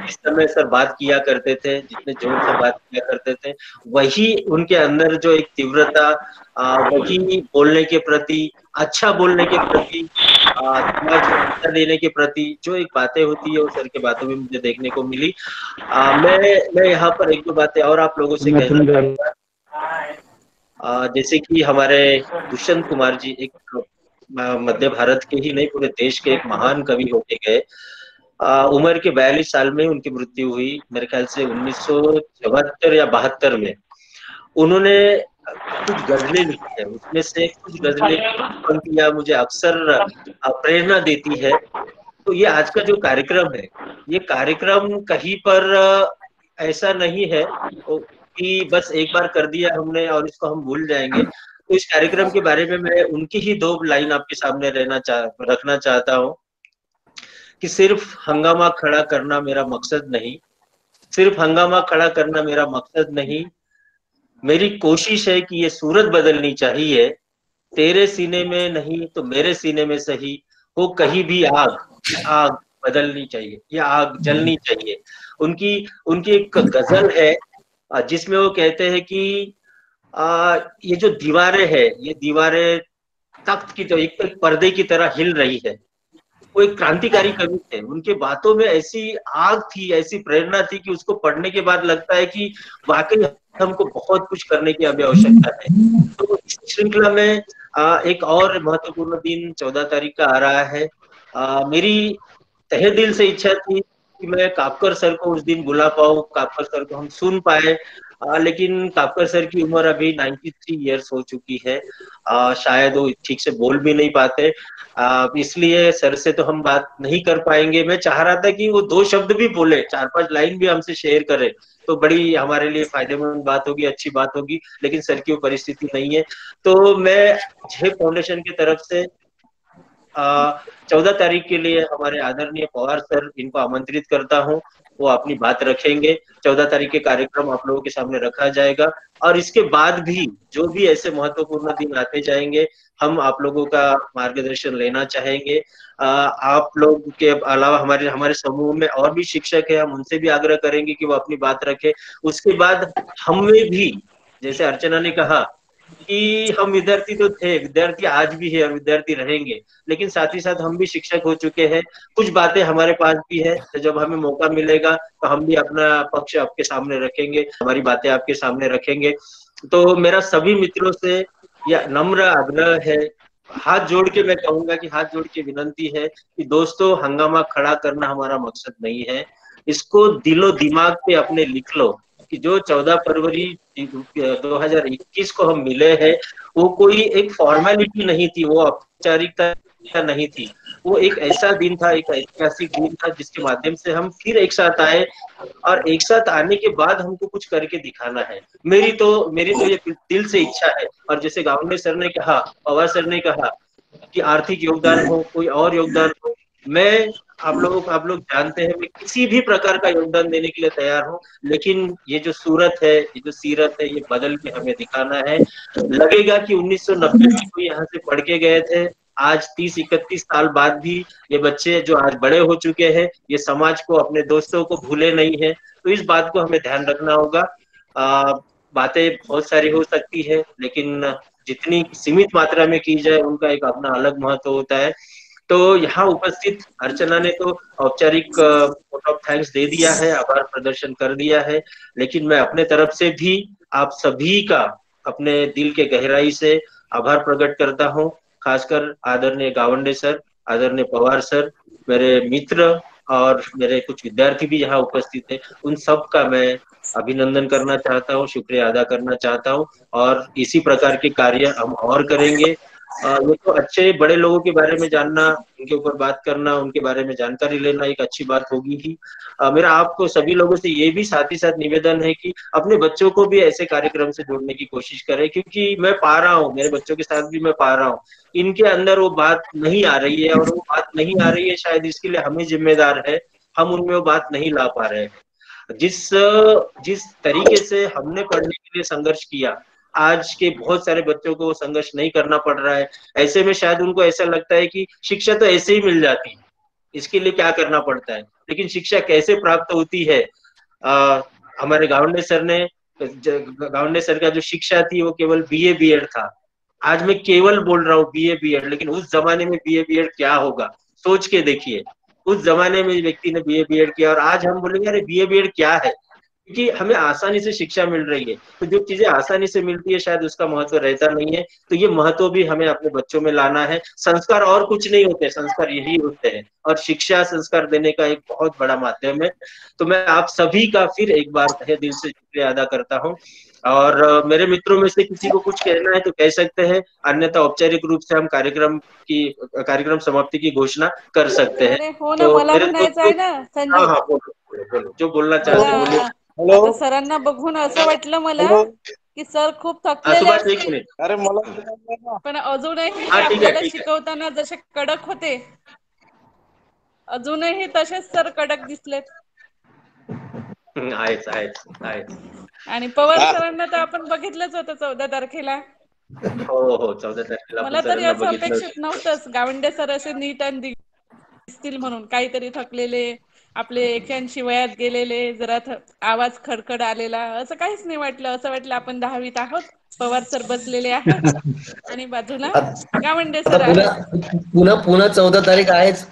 जिस समय सर बात किया करते थे, जितने जोर से बात किया करते थे, वही उनके अंदर जो एक तीव्रता, वही बोलने के प्रति, अच्छा बोलने के प्रति, समाज को शिक्षा देने के प्रति जो एक बातें होती है वो सर के बातों में मुझे देखने को मिली। मैं यहाँ पर एक दो बातें और आप लोगों से कहना चाहूंगा। जैसे कि हमारे दुष्यंत कुमार जी एक मध्य भारत के ही नहीं पूरे देश के एक महान कवि होके गए। उम्र के 42 साल में उनकी मृत्यु हुई, मेरे ख्याल से 1974 या 72 में। उन्होंने कुछ गजलें लिखी है, उसमें से कुछ गजलें पंक्तियां मुझे अक्सर प्रेरणा देती है। तो ये आज का जो कार्यक्रम है, ये कार्यक्रम कहीं पर ऐसा नहीं है, कि बस एक बार कर दिया हमने और इसको हम भूल जाएंगे। तो इस कार्यक्रम के बारे में मैं उनकी ही 2 लाइन आपके सामने रखना चाहता हूँ कि सिर्फ हंगामा खड़ा करना मेरा मकसद नहीं, सिर्फ हंगामा खड़ा करना मेरा मकसद नहीं, मेरी कोशिश है कि ये सूरत बदलनी चाहिए। तेरे सीने में नहीं तो मेरे सीने में सही हो कहीं भी आग, आग बदलनी चाहिए, या आग जलनी चाहिए। उनकी उनकी एक गजल है जिसमें वो कहते हैं कि ये जो दीवारें हैं, ये दीवारें तख्त की तो एक पर्दे की तरह हिल रही है। वो एक क्रांतिकारी कवि थे, उनके बातों में ऐसी आग थी, ऐसी प्रेरणा थी कि उसको पढ़ने के बाद लगता है कि वाकई हमको बहुत कुछ करने की अभी आवश्यकता है। तो इस श्रृंखला में एक और महत्वपूर्ण दिन 14 तारीख का आ रहा है। मेरी तहे दिल से इच्छा थी कि मैं कापकर सर को उस दिन बुला पाऊं, कापकर सर को हम सुन पाए, लेकिन कापकर सर की उम्र अभी 93 इयर्स हो चुकी है। शायद वो ठीक से बोल भी नहीं पाते, इसलिए सर से तो हम बात नहीं कर पाएंगे। मैं चाह रहा था कि वो 2 शब्द भी बोले, 4-5 लाइन भी हमसे शेयर करे, तो बड़ी हमारे लिए फायदेमंद बात होगी, अच्छी बात होगी, लेकिन सर की वो परिस्थिति नहीं है। तो मैं झेप फाउंडेशन की तरफ से 14 तारीख के लिए हमारे आदरणीय पवार सर, इनको आमंत्रित करता हूँ। वो अपनी बात रखेंगे। 14 तारीख के कार्यक्रम आप लोगों के सामने रखा जाएगा, और इसके बाद भी जो भी ऐसे महत्वपूर्ण दिन आते जाएंगे, हम आप लोगों का मार्गदर्शन लेना चाहेंगे। आप लोग के अलावा हमारे समूह में और भी शिक्षक है, हम उनसे भी आग्रह करेंगे कि वो अपनी बात रखे। उसके बाद हमें भी, जैसे अर्चना ने कहा कि हम विद्यार्थी तो थे, विद्यार्थी आज भी है और विद्यार्थी रहेंगे, लेकिन साथ ही साथ हम भी शिक्षक हो चुके हैं। कुछ बातें हमारे पास भी है, तो जब हमें मौका मिलेगा तो हम भी अपना पक्ष आपके सामने रखेंगे, हमारी बातें आपके सामने रखेंगे। तो मेरा सभी मित्रों से यह नम्र आग्रह है, हाथ जोड़ के मैं कहूंगा कि हाथ जोड़ के विनंती है कि दोस्तों, हंगामा खड़ा करना हमारा मकसद नहीं है। इसको दिलो दिमाग पे अपने लिख लो कि जो 14 फरवरी 2021 को हम मिले हैं, वो कोई एक फॉर्मेलिटी नहीं थी, वो औपचारिकता नहीं थी, वो एक ऐसा दिन था, एक ऐतिहासिक दिन था जिसके माध्यम से हम फिर एक साथ आए, और एक साथ आने के बाद हमको कुछ करके दिखाना है। मेरी तो ये दिल से इच्छा है। और जैसे गावंडे सर ने कहा, पवार सर ने कहा कि आर्थिक योगदान हो, कोई और योगदान हो, मैं आप लोग जानते हैं, मैं किसी भी प्रकार का योगदान देने के लिए तैयार हूँ, लेकिन ये जो सूरत है, ये जो सीरत है, ये बदल के हमें दिखाना है। लगेगा कि 1990 में कोई यहाँ से पढ़ के गए थे, आज 30-31 साल बाद भी ये बच्चे जो आज बड़े हो चुके हैं, ये समाज को, अपने दोस्तों को भूले नहीं है। तो इस बात को हमें ध्यान रखना होगा। बातें बहुत सारी हो सकती है, लेकिन जितनी सीमित मात्रा में की जाए उनका एक अपना अलग महत्व होता है। तो यहाँ उपस्थित अर्चना ने तो औपचारिक वोट ऑफ थैंक्स दे दिया है, आभार प्रदर्शन कर दिया है, लेकिन मैं अपने तरफ से भी आप सभी का अपने दिल के गहराई से आभार प्रकट करता हूँ। खासकर आदरणीय गावंडे सर, आदरणीय पवार सर, मेरे मित्र और मेरे कुछ विद्यार्थी भी यहाँ उपस्थित है, उन सब का मैं अभिनंदन करना चाहता हूँ, शुक्रिया अदा करना चाहता हूँ। और इसी प्रकार के कार्य हम और करेंगे। ये तो अच्छे बड़े लोगों के बारे में जानना, उनके ऊपर बात करना, उनके बारे में जानकारी लेना एक अच्छी बात होगी ही। मेरा आपको सभी लोगों से ये भी साथ ही साथ निवेदन है कि अपने बच्चों को भी ऐसे कार्यक्रम से जोड़ने की कोशिश करें, क्योंकि मैं पा रहा हूँ, मेरे बच्चों के साथ भी मैं पा रहा हूँ, इनके अंदर वो बात नहीं आ रही है, और वो बात नहीं आ रही है शायद इसके लिए हमें जिम्मेदार है, हम उनमें वो बात नहीं ला पा रहे हैं। जिस तरीके से हमने पढ़ने के लिए संघर्ष किया, आज के बहुत सारे बच्चों को संघर्ष नहीं करना पड़ रहा है। ऐसे में शायद उनको ऐसा लगता है कि शिक्षा तो ऐसे ही मिल जाती है, इसके लिए क्या करना पड़ता है। लेकिन शिक्षा कैसे प्राप्त होती है, हमारे गावंडे सर का जो शिक्षा थी वो केवल BA BEd था। आज मैं केवल बोल रहा हूँ BA BEd, लेकिन उस जमाने में BA BEd क्या होगा, सोच के देखिए। उस जमाने में व्यक्ति ने BA BEd किया, और आज हम बोलेंगे अरे BA BEd क्या है, क्योंकि हमें आसानी से शिक्षा मिल रही है। तो जो चीजें आसानी से मिलती है शायद उसका महत्व रहता नहीं है। तो ये महत्व भी हमें अपने बच्चों में लाना है। संस्कार और कुछ नहीं होते, संस्कार यही होते हैं, और शिक्षा संस्कार देने का एक बहुत बड़ा माध्यम है। तो मैं आप सभी का फिर एक बार तहे दिल से शुक्रिया अदा करता हूँ। और मेरे मित्रों में से किसी को कुछ कहना है तो कह सकते हैं, अन्यथा औपचारिक रूप से हम कार्यक्रम समाप्ति की घोषणा कर सकते हैं। हो ना, तो मला मेरे म्हणायचं आहे ना हाँ संजय, हाँ बोलो, जो बोलना चाहते हैं बोलिए। हॅलो आता सरांना बघून असं वाटलं मला हॅलो की सर खूप थकलेले सुभाष एक असतील, मिनिट. अरे मला पण अजूनही हा ते ठीक आहे आपल्याला ठीक आहे. शिकवताना जसे कडक होते अजूनही तसेच सर कडक दिसलेत. आहेच आहेच आहेच. आणि पवार हा सरांना तर आपण बघितलंच होतं 14 तारखेला. हो हो 14 तारखेला आपण मला तरी सरांना असं बघितलं अपेक्षित होतं. नव्हतंच गावंडे सर असे नीट अँड दिसतील म्हणून. काहीतरी थकलेले, आपले 81 वयात गेलेले, जरा आवाज खडखड आलेला, असं काहीच नाही वाटलं. असं वाटलं आपण 10वीत आहोत, पवार सर बसलेले आहेत आणि बाजूला गावंडे आता सर पुन्हा आहेत. पुन्हा पुन्हा 14 तारीख आहेच.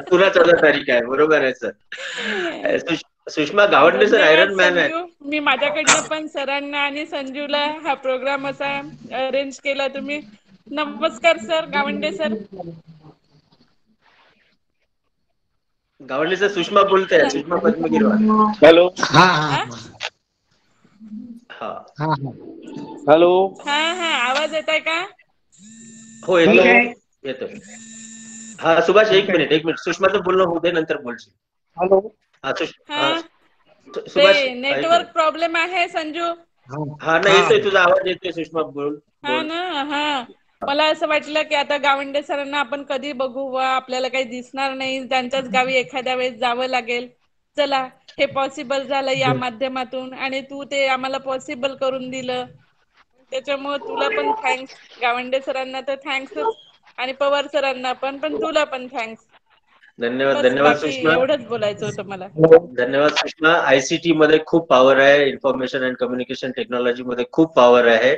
पुन्हा 14 तारीख आहे, बरोबर आहे सर. सुषमा गावंडे सर धन्यवाद आयरन मॅन आहेत. संजू. मी माझ्याकडनं पण सरांना आणि संजूला हा प्रोग्राम असा अरेंज केला तुम्ही. नमस्कार sir, Gawande sir. Gawande sir Sushma बोलते, चला. सुषमा पद्मगिरवार. हॅलो हा हा हॅलो हा हा, आवाज येत आहे का? हो हॅलो येतोय येतोय. हा सुभाष एक मिनिट सुषमाचं बोलणं होऊ दे, नंतर बोलशील. हॅलो हा हा, ते सुभाष एक नेटवर्क मिनिट. प्रॉब्लेम आहे संजू. हा नाही येतोय, तुझा आवाज येतोय सुषमा, बोल हा बोल. ना, हा. मला असं वाटलं की आता गावंडे सरांना आपण कधी बघू वा, आपल्याला काही दिसणार नाही. त्यांच्याच गावी एखाद्या वेळेस जावं लागेल. चला, हे पॉसिबल झालं या माध्यमातून आणि तू ते आम्हाला पॉसिबल करून दिलं. त्याच्यामुळे तुला पण थँक्स. गावंडे सरांना तर थँक्सच आणि पवार सरांना पण तुला पण थँक्स. धन्यवाद बस, धन्यवाद बाकी सुषमा. एवढंच बोलायचं होतं मला. धन्यवाद सुषमा. आयसीटी मध्ये खूप पॉवर आहे, इन्फॉर्मेशन अँड कम्युनिकेशन टेक्नॉलॉजी मध्ये खूप पॉवर आहे.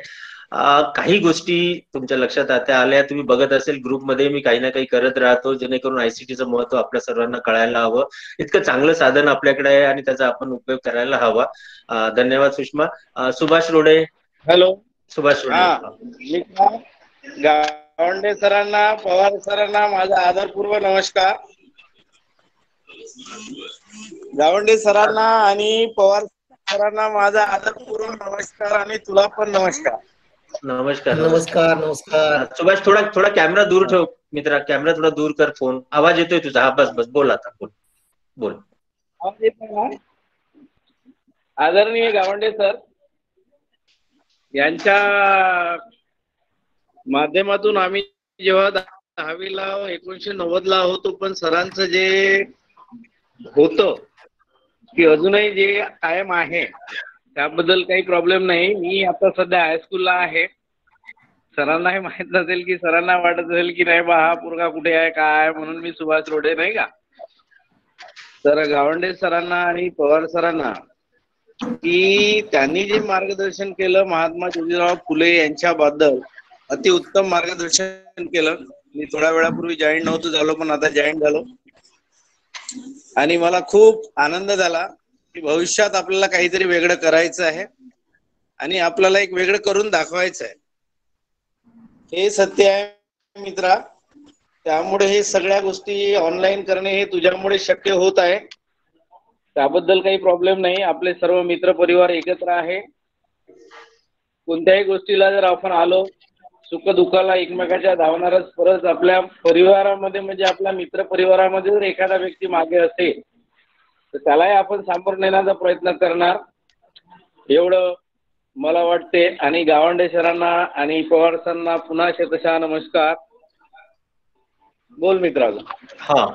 काही गोष्टी तुमच्या लक्षात आता आल्या. तुम्ही बघत असेल ग्रुपमध्ये मी काही ना काही करत राहतो, जेणेकरून आयसीटीचं महत्व आपल्या सर्वांना कळायला हवं. इतकं चांगलं साधन आपल्याकडे आहे आणि त्याचा आपण उपयोग करायला हवा. धन्यवाद सुषमा. सुभाष रोडे. हॅलो सुभाष रोडे. हा, मी गावंडे सरांना, पवार सरांना माझा आदरपूर्वक नमस्कार. गावंडे सरांना आणि पवार सरांना माझा आदरपूर्वक नमस्कार आणि तुला पण नमस्कार. नमस्कार नमस्कार. नमस्कार नमस्कार. सुभाष थोडा कॅमेरा दूर ठेव मित्रा, कॅमेरा थोडा दूर कर. फोन आवाज येतोय तुझा. हा बस बस, बोल आता, बोल बोल. आवाज येत नाही का? आदरणीय गावंडे सर यांच्या माध्यमातून आम्ही जेव्हा 10वीला 1990 ला होतो, पण सरांचं जे होतं की अजूनही जे कायम आहे त्याबद्दल काही प्रॉब्लेम नाही. मी आता सध्या हायस्कूलला आहे. सरांनाही माहित नसेल की, सरांना वाटत असेल की नाही बा हा पोरगा कुठे आहे काय, म्हणून मी सुभाष रोडे नाही का. तर गावंडे सरांना आणि पवार सरांना की त्यांनी जे मार्गदर्शन केलं महात्मा ज्योतिराव फुले यांच्याबद्दल, अतिउत्तम मार्गदर्शन केलं. मी थोड्या वेळापूर्वी जॉईन नव्हतो झालो, पण आता जॉईन झालो आणि मला खूप आनंद झाला की भविष्यात आपल्याला काहीतरी वेगळं करायचं आहे आणि आपल्याला एक वेगळं करून दाखवायचं आहे. हे सत्य आहे मित्रा. त्यामुळे हे सगळ्या गोष्टी ऑनलाईन करणे हे तुझ्यामुळे शक्य होत आहे. त्याबद्दल काही प्रॉब्लेम नाही. आपले सर्व मित्र परिवार एकत्र आहे. कोणत्याही गोष्टीला जर आपण आलो, सुख दुःखाला एकमेकाच्या धावणारच. परत आपल्या परिवारामध्ये म्हणजे आपल्या मित्र परिवारामध्ये जर एखादा व्यक्ती मागे असेल तर त्यालाही आपण सामोरं नेण्याचा प्रयत्न करणार, एवढं मला वाटते. आणि गावंडे सरांना आणि पवार सरांना पुन्हा शतशः नमस्कार. बोल मित्रा. हा,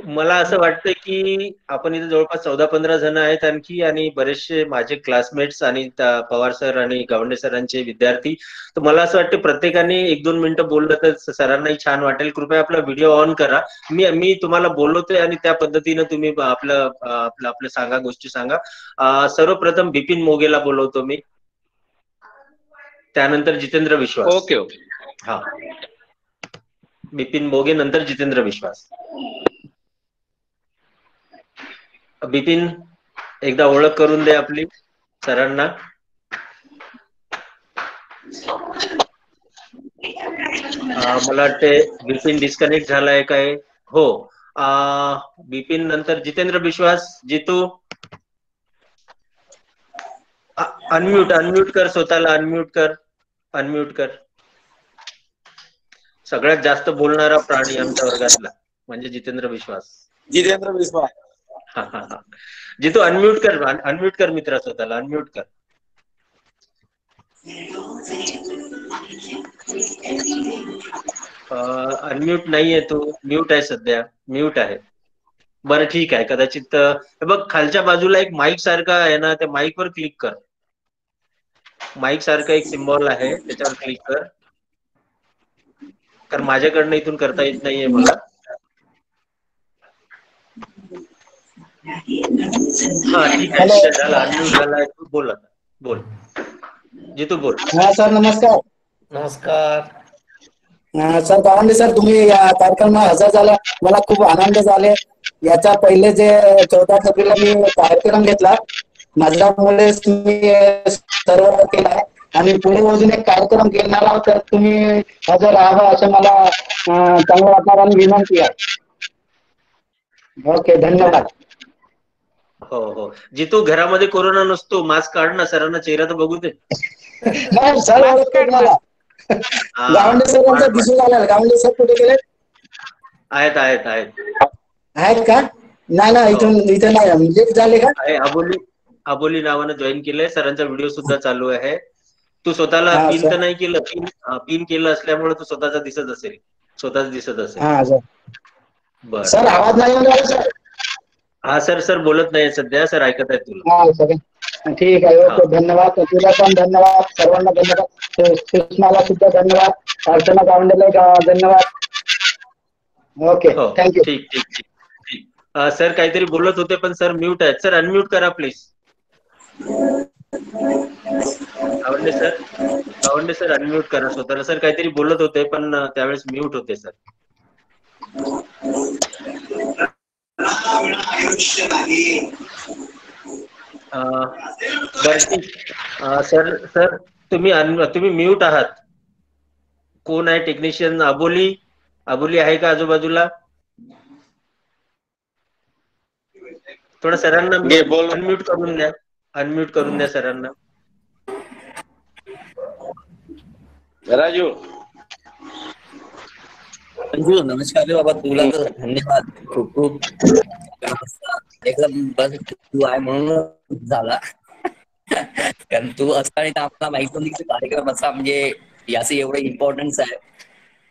मला असं वाटतं की आपण इथे जवळपास 14-15 जण आहेत आणखी, आणि बरेचसे माझे क्लासमेट्स आणि पवार सर आणि गावंडे सरांचे विद्यार्थी. तर मला असं वाटतं प्रत्येकाने 1-2 मिनिटं बोललं तर सरांनाही छान वाटेल. कृपया आपला व्हिडिओ ऑन करा. मी तुम्हाला बोलवतोय आणि त्या पद्धतीनं तुम्ही आपलं सांगा, गोष्टी सांगा. सर्वप्रथम बिपिन मोगेला बोलवतो मी, त्यानंतर जितेंद्र विश्वास. Okay okay. हा, बिपिन मोगे नंतर जितेंद्र विश्वास. बिपिन, एकदा ओळख करून दे आपली सरांना. मला वाटते बिपिन डिस्कनेक्ट झालाय काय. हो, बिपिन नंतर जितेंद्र विश्वास. जितू अनम्यूट कर स्वतःला, अनम्यूट कर. सगळ्यात जास्त बोलणारा प्राणी आमच्या वर्गातला म्हणजे जितेंद्र विश्वास. जितेंद्र विश्वास. हा. जितू अनम्यूट कर मित्रा, स्वतःला अनम्यूट कर. अनम्यूट नाहीये तू, म्यूट आहे सध्या, म्यूट आहे. बरं ठीक आहे, कदाचित बघ खालच्या बाजूला एक माईक सारखा आहे ना, त्या माईक वर क्लिक कर. माईक सारखा एक सिम्बॉल आहे, त्याच्यावर क्लिक कर. कारण माझ्याकडनं इथून करता येत नाहीये मला. हा ठीक आहे, झाला, अनम्यूट झालाय. तू बोल आता, बोल जितू, बोल. हा सर, नमस्कार. नमस्कार सर गावंडे सर, तुम्ही या कार्यक्रमात हजर झाला, मला खूप आनंद झाले. याच्या पहिले जे 14 फेब्रुवारीला मी कार्यक्रम घेतला, माझ्यामुळे मी सर्व केला आणि पुढे अजून एक कार्यक्रम घेणार आहोत, तर तुम्ही हजर राहावं असं मला चांगलं वाटणार आणि विनंती आहे. ओके, धन्यवाद. हो. जितू, घरामध्ये कोरोना नसतो, मास्क काढ ना, सरांना चेहरा तर बघू दे. नाही सर, ओळखतो मला. गावंडे सरांचा दिसून आला. गावंडे सर कुठे गेले? आहेत का? नाही, इथे नाही. लिफ्ट झाले का? अबोली नावानं जॉईन केलंय. सरांचा व्हिडिओ सुद्धा चालू आहे. तू स्वतःला पिन तर नाही केलं? पिन केलं असल्यामुळे तू स्वतःच दिसत असेल. बर सर, आवाज नाही येणार सर? हा सर बोलत नाही सध्या. सर ऐकत आहेत तुला. ठीक आहे, ओके, धन्यवाद. तुला पण धन्यवाद, सर्वांना धन्यवाद, सुषमाला सुद्धा धन्यवाद, अर्चना गावंडेला धन्यवाद. Okay, thank you. ठीक. सर काहीतरी बोलत होते, पण सर म्यूट आहेत. सर अनम्यूट करा प्लीज. गावंडे सर अनम्यूट करा स्वतःला. सर काहीतरी बोलत होते, पण त्यावेळेस म्यूट होते सर. सर तुम्ही म्यूट आहात. कोण आहे टेक्निशियन? अबोली आहे का आजूबाजूला? थोडं सरांना अनम्यूट करून द्या सरांना. राजू, नमस्कार रे बाबा, तुला तर धन्यवाद खूप. एकदम बस तू आहे म्हणून झाला, कारण तू असताना आपला माहिती कार्यक्रम असा म्हणजे याचं एवढं इम्पॉर्टन्स आहे.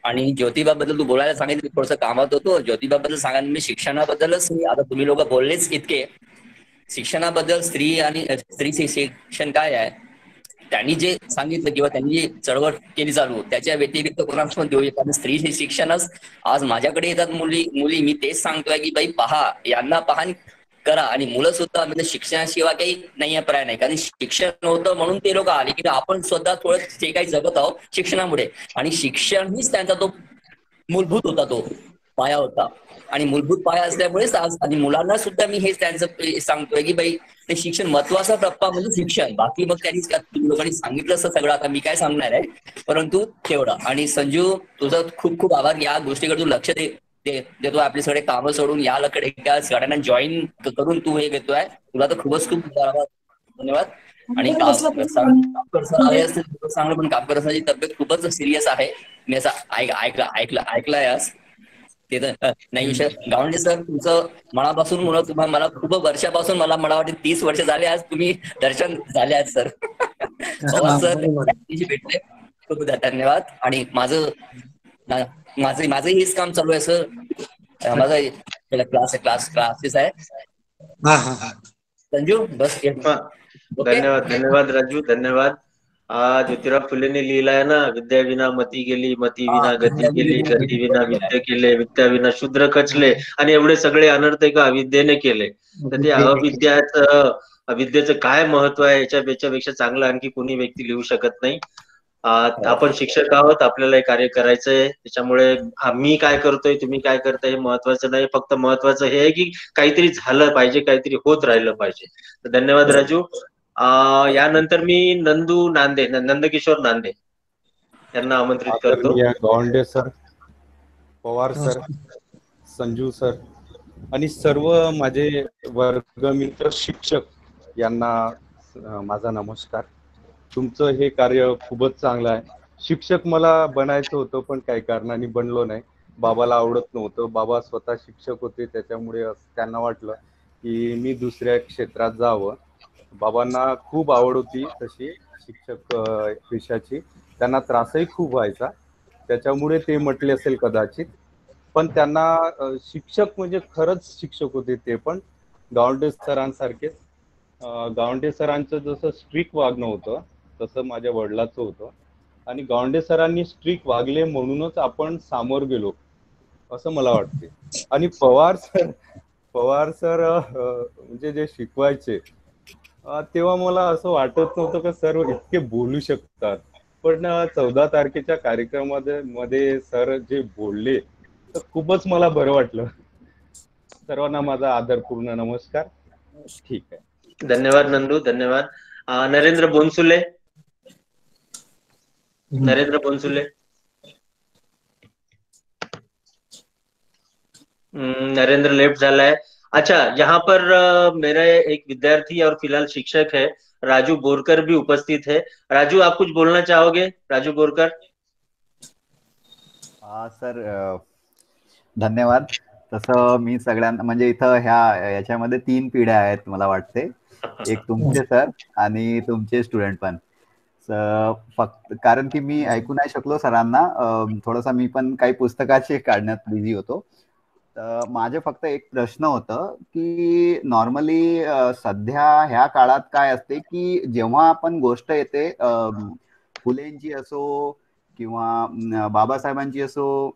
आणि ज्योतिबाबद्दल तू बोलायला सांगितलं, थोडंसं कामात होतो. ज्योतिबाबद्दल सांगायला मी शिक्षणाबद्दलच, आता तुम्ही लोक बोललेच इतके शिक्षणाबद्दल, स्त्री शिक्षण काय आहे त्यांनी जे सांगितलं किंवा त्यांनी जे चळवळ केली चालू, त्याच्या व्यतिरिक्त कोणाच पण देऊ. कारण स्त्री शिक्षणच आज माझ्याकडे येतात मुली, मी तेच सांगतोय की बाई पहा, यांना पहा करा. आणि मुलं सुद्धा म्हणजे शिक्षणाशिवाय काही नाही आहे, पर्याय नाही. कारण शिक्षण होतं म्हणून ते लोक आले की आपण स्वतः थोडं जे काही जगत आहोत शिक्षणामुळे. आणि शिक्षण हीच त्यांचा तो मूलभूत होता, तो पाया होता. आणि मूलभूत पाया असल्यामुळेच आज, आणि मुलांना सुद्धा मी हेच त्यांचं सांगतोय की बाई ते शिक्षण महत्वाचा टप्पा म्हणजे शिक्षण. बाकी मग त्यांनी लोकांनी सांगितलं असं सगळं, आता मी काय सांगणार आहे, परंतु तेवढं. आणि संजू, तुझं खूप आभार. या गोष्टीकडे तू लक्ष देतो, आपले सगळे कामं सोडून याकडे सगळ्यांना जॉईन करून तू हे घेतोय. तुला तर खूपच धन्यवाद. आणि चांगलं पण काम करण्याची तब्येत खूपच सिरियस आहे. मी असं ऐकलंय आज ते तर नाही विषय. गावंडे सर, तुमचं मनापासून मला खूप वर्षापासून, मला वाटते 30 वर्ष झाले आज तुम्ही दर्शन झाले आहेत सर. सर भेटले, खूप धन्यवाद. आणि माझं हेच काम चालू आहे सर. माझा क्लासेस आहे. संजू, बस. धन्यवाद राजू, धन्यवाद. ज्योतिराव फुलेने लिहिलाय ना, विद्या विना मती गेली, मती विना गती गेली, गती विना विद्या केले, विद्या विना शूद्र खचले. आणि एवढे सगळे अनर्थ का अविद्येने केले. तर ते विद्येचं काय महत्व आहे याच्यापेक्षा चांगलं आणखी कोणी व्यक्ती लिहू शकत नाही. आपण शिक्षक आहोत, आपल्याला हे कार्य करायचंय. त्याच्यामुळे मी काय करतोय, तुम्ही काय करताय हे महत्वाचं नाही. फक्त महत्वाचं हे आहे की काहीतरी झालं पाहिजे, काहीतरी होत राहिलं पाहिजे. तर धन्यवाद राजू. यानंतर मी नंदकिशोर नांदे यांना आमंत्रित करतो. Gawande sir, Pawar sir, Sanju sir आणि सर्व माझे वर्गमित्र शिक्षक यांना माझा नमस्कार. तुमचं हे कार्य खूपच चांगलं आहे. शिक्षक मला बनायचं होतं, पण काही कारणाने बनलो नाही. बाबाला आवडत नव्हतं. बाबा स्वतः शिक्षक होते, त्याच्यामुळे त्यांना वाटलं की मी दुसऱ्या क्षेत्रात जावं. बाबांना खूप आवड होती तशी शिक्षक पेशाची, त्यांना त्रासही खूप व्हायचा, त्याच्यामुळे ते म्हटले असेल कदाचित. पण त्यांना शिक्षक म्हणजे खरंच शिक्षक होते ते पण गावंडे सरांसारखेच. गावंडे सरांचं जसं स्ट्रिक्ट वागणं होतं तसं माझ्या वडिलांचं होतं, आणि गावंडे सरांनी स्ट्रिक्ट वागले म्हणूनच आपण सामोर गेलो असं मला वाटते. आणि पवार सर म्हणजे जे शिकवायचे तेव्हा मला असं वाटत नव्हतं का सर इतके बोलू शकतात, पण 14 तारखेच्या कार्यक्रमामध्ये सर जे बोलले तर खूपच मला बरं वाटलं. सर्वांना माझा आदरपूर्ण नमस्कार. ठीक आहे. धन्यवाद नंदू, धन्यवाद. नरेंद्र बोनसुले. नरेंद्र बोनसुले. नरेंद्र लेफ्ट झाला है. अच्छा, यहाँ पर मेरा एक विद्यार्थी और फिलहाल शिक्षक है राजू बोरकर भी उपस्थित है. राजू, आप कुछ बोलना चाहोगे? राजू बोरकर. सर धन्यवाद. तसं मी सगळ्यांना म्हणजे इथं याच्यामध्ये 3 पिढ्या आहेत मला वाटते, एक तुमचे सर आणि तुमचे स्टुडंट पण. फक्त कारण की मी ऐकू नाही शकलो सरांना, थोडासा मी पण काही पुस्तकाचे काढण्यात बिझी होतो. तर माझे फक्त एक प्रश्न होतं की नॉर्मली सध्या ह्या काळात काय असते की जेव्हा आपण गोष्ट येते फुलेंची असो किंवा बाबासाहेबांची असो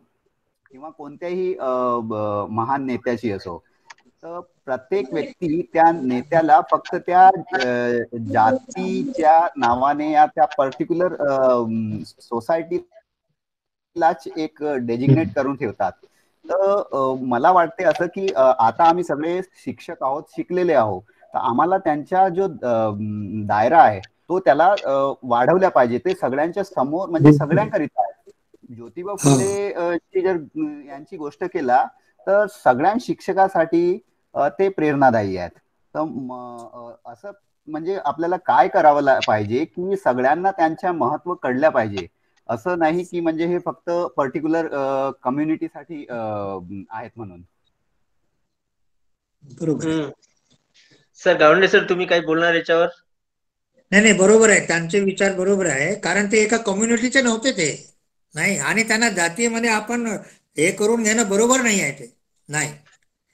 किंवा कोणत्याही महान नेत्याची असो, तर प्रत्येक व्यक्ती त्या नेत्याला फक्त त्या जातीच्या नावाने या त्या पर्टिक्युलर सोसायटीलाच एक डेजिग्नेट करून ठेवतात. तर मला वाटते असं की आता आम्ही सगळे शिक्षक आहोत, शिकलेले आहोत, तर आम्हाला त्यांच्या जो दायरा आहे तो त्याला वाढवल्या पाहिजे. ते सगळ्यांच्या समोर म्हणजे सगळ्यांकरिता आहे. ज्योतिबा फुले जर यांची गोष्ट केला तर सगळ्या शिक्षकासाठी ते प्रेरणादायी आहेत. तर असं म्हणजे आपल्याला काय करावं पाहिजे की सगळ्यांना त्यांच्या महत्व कळल्या पाहिजे, असं नाही की म्हणजे हे फक्त पर्टिक्युलर कम्युनिटीसाठी आहेत म्हणून. सर गावंडे सर, तुम्ही काही बोलणार याच्यावर? नाही, बरोबर आहे, त्यांचे विचार बरोबर आहे, कारण ते एका कम्युनिटीचे नव्हते ते नाही, आणि त्यांना जातीमध्ये आपण हे करून घेणं बरोबर नाही आहे. ते नाही,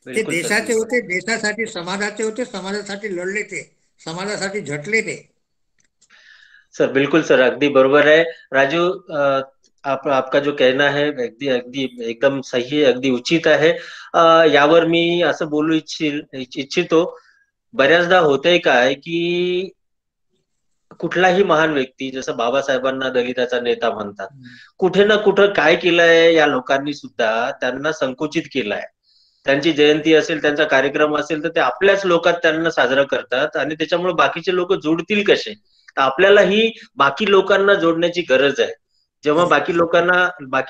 ते देशाचे होते, देशासाठी समाजाचे होते, समाजासाठी लढले, ते समाजासाठी झटले ते. सर बिल्कुल सर, अगदी बरोबर आहे. राजू, आपका जो कहना है अगदी एकदम सही आहे, अगदी उचित आहे. यावर मी असं बोलू इच्छितो, बऱ्याचदा होतंय काय की कुठलाही महान व्यक्ती, जसं बाबासाहेबांना दलिताचा नेता म्हणतात, कुठे ना कुठं काय केलंय या लोकांनी सुद्धा त्यांना संकुचित केलंय. त्यांची जयंती असेल, त्यांचा कार्यक्रम असेल तर ते आपल्याच लोकात त्यांना साजरा करतात, आणि त्याच्यामुळे बाकीचे लोक जोडतील कसे? तर आपल्यालाही बाकी लोकांना जोडण्याची गरज आहे. जेव्हा बाकी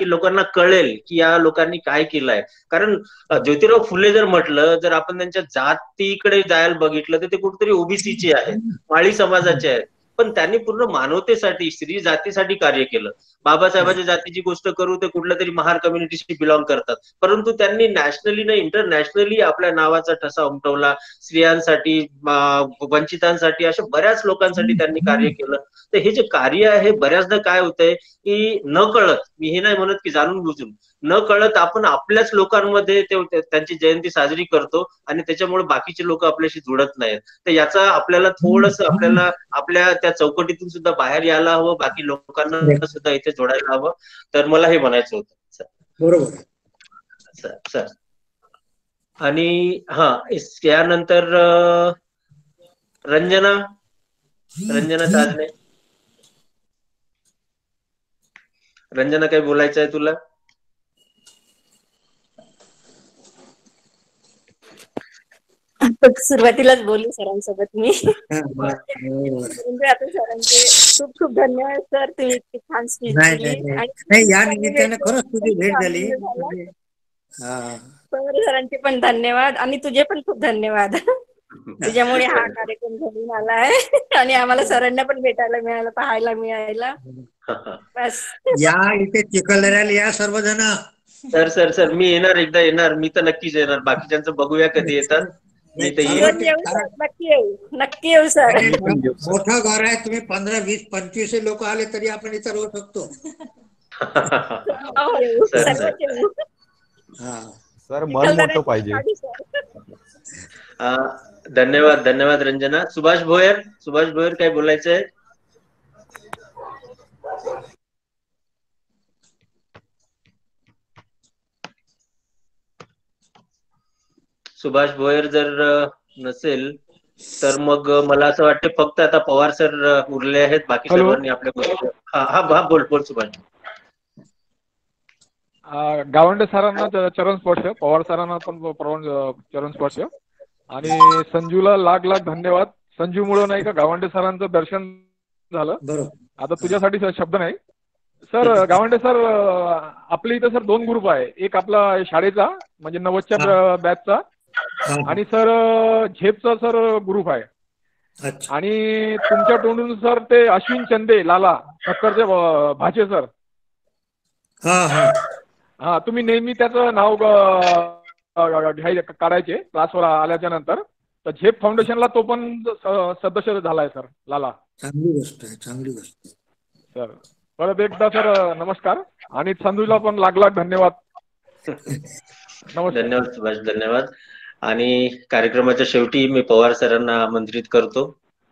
लोकांना कळेल की या लोकांनी काय केलंय, कारण ज्योतिराव फुले जर म्हटलं, जर आपण त्यांच्या जातीकडे जायला बघितलं तर ते कुठेतरी ओबीसीचे आहेत, माळी समाजाचे आहेत, पण त्यांनी पूर्ण मानवतेसाठी, स्त्री जातीसाठी कार्य केलं. बाबासाहेबांच्या जातीची गोष्ट करू तर कुठल्या तरी महार कम्युनिटीशी बिलॉंग करतात, परंतु त्यांनी नॅशनली नाही इंटरनॅशनली आपल्या नावाचा ठसा उमटवला. स्त्रियांसाठी, वंचितांसाठी, अशा बऱ्याच लोकांसाठी त्यांनी कार्य केलं. तर हे जे कार्य आहे, बऱ्याचदा काय होतंय की न कळत, मी हे नाही म्हणत की जाणून बुजून, न कळत आपण आपल्याच लोकांमध्ये त्यांची जयंती साजरी करतो, आणि त्याच्यामुळे बाकीचे लोक आपल्याशी जुळत नाहीत. तर याचा आपल्याला थोडस आपल्या त्या चौकटीतून सुद्धा बाहेर यायला हवं, बाकी लोकांना सुद्धा इथे जोडायला हवं. तर मला हे म्हणायचं होतं. बरोबर सर. आणि यानंतर रंजना ताजने. रंजना, काही बोलायचं आहे तुला? सुरुवातीलाच बोलली सरांसोबत मी. म्हणजे आता सरांचे खूप खूप धन्यवाद सर, तुम्ही इतकी छान स्पीच दिली. आणि या निमित्ताने खरंच तुझी भेट झाली. सरांचे पण धन्यवाद, आणि तुझे पण खूप धन्यवाद. तुझ्यामुळे हा कार्यक्रम घडून आला आहे, आणि आम्हाला सरांना पण भेटायला मिळालं, पाहायला मिळायला. बस या इथे चिखलदऱ्याला या सर्वजण. सर मी येणार, एकदा येणार, मी तर नक्कीच येणार. बाकीच्यांचं बघूया कधी येतात. मी तर येऊन येऊ सर, नक्की येऊ, नक्की येऊ सर. मोठं घर आहे, तुम्ही 15, 20, 25 लोक आले तरी आपण इथं राहू शकतो. हो, येऊ, सर, सर्वच येऊ. सर मन मोठं पाहिजे. धन्यवाद धन्यवाद रंजना. सुभाष भोयर काय बोलायचं आहे? सुभाष भोयर जर नसेल तर मग मला असं वाटतं फक्त आता पवार सर उरले आहेत. बाकी सर्वांनी आपल्या हा बोल सुभाष. गावंडे सरांना चरण स्पर्श, पवार सरांना पण चरण स्पर्श, आणि संजूला लाख लाख धन्यवाद. संजूमुळे नाही का गावंडे सरांचं दर्शन झालं. आता तुझ्यासाठी शब्द नाही सर. गावंडे सर, आपल्या इथं सर 2 ग्रुप आहे. एक आपला शाळेचा म्हणजे 90च्या बॅचचा, आणि सर झेपचा सर ग्रुप आहे. आणि तुमच्या तोंडून सर ते अश्विन चंदे लाला ठक्करचे भाचे सर. हा, तुम्ही नेहमी त्याचं नाव काढायचे क्लासवर आल्याच्या नंतर. तर झेप फाउंडेशनला तो पण सदस्य झालाय सर लाला. चांगली गोष्ट आहे, चांगली गोष्ट सर. परत एकदा सर नमस्कार, आणि संजूला पण लाख लाख धन्यवाद. धन्यवाद सुभाष, धन्यवाद. आणि कार्यक्रमाच्या शेवटी मी पवार सरांना आमंत्रित करतो.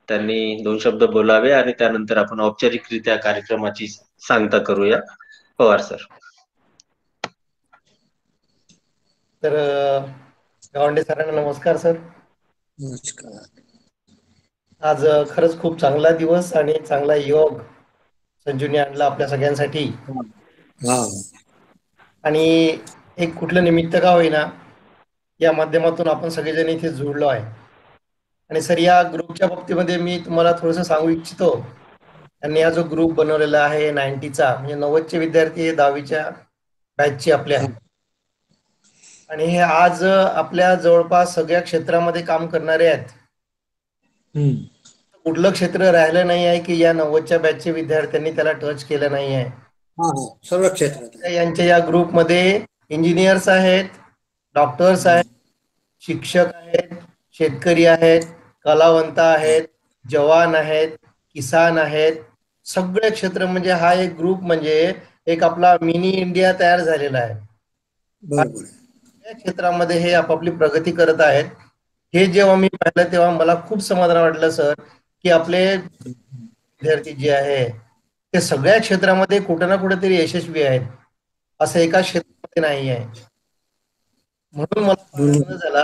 त्यांनी 2 शब्द बोलावे आणि त्यानंतर आपण औपचारिकरित्या कार्यक्रमाची सांगता करूया. पवार सर. तर गावंडे सरांना नमस्कार सर. नमस्कार. आज खरंच खूप चांगला दिवस आणि चांगला योग संजूने आणला आपल्या सगळ्यांसाठी. आणि एक कुठलं निमित्त का होईना या माध्यमातून आपण सगळेजण इथे जुळलो आहे. आणि सर, या ग्रुपच्या बाबतीमध्ये मी तुम्हाला थोडंसं सांगू इच्छितो. त्यांनी हा जो ग्रुप बनवलेला आहे 90चा, म्हणजे 90चे विद्यार्थी हे 10वीच्या बॅचचे आपल्या, आणि हे आज आपल्या जवळपास सगळ्या क्षेत्रामध्ये काम करणारे आहेत. कुठलं क्षेत्र राहिलं नाही आहे की या 90च्या बॅचचे विद्यार्थ्यांनी त्याला टच केलं नाही आहे. सर्व क्षेत्रात यांच्या या ग्रुपमध्ये इंजिनियर्स आहेत, डॉक्टर्स आहेत, शिक्षक आहेत, शेतकरी आहेत, कलावंत आहेत, जवान आहेत, किसान आहेत. सगळे क्षेत्र म्हणजे हा एक ग्रुप म्हणजे एक आपला मिनी इंडिया तयार झालेला आहे. या क्षेत्रामध्ये हे आपापली प्रगती करत आहेत. हे जेव्हा मी पाहिलं तेव्हा मला खूप समाधान वाटलं सर, की आपले विद्यार्थी जे आहे ते सगळ्या क्षेत्रामध्ये कुठे ना कुठेतरी यशस्वी आहेत, असं एका क्षेत्रामध्ये नाही आहे. म्हणून मला झाला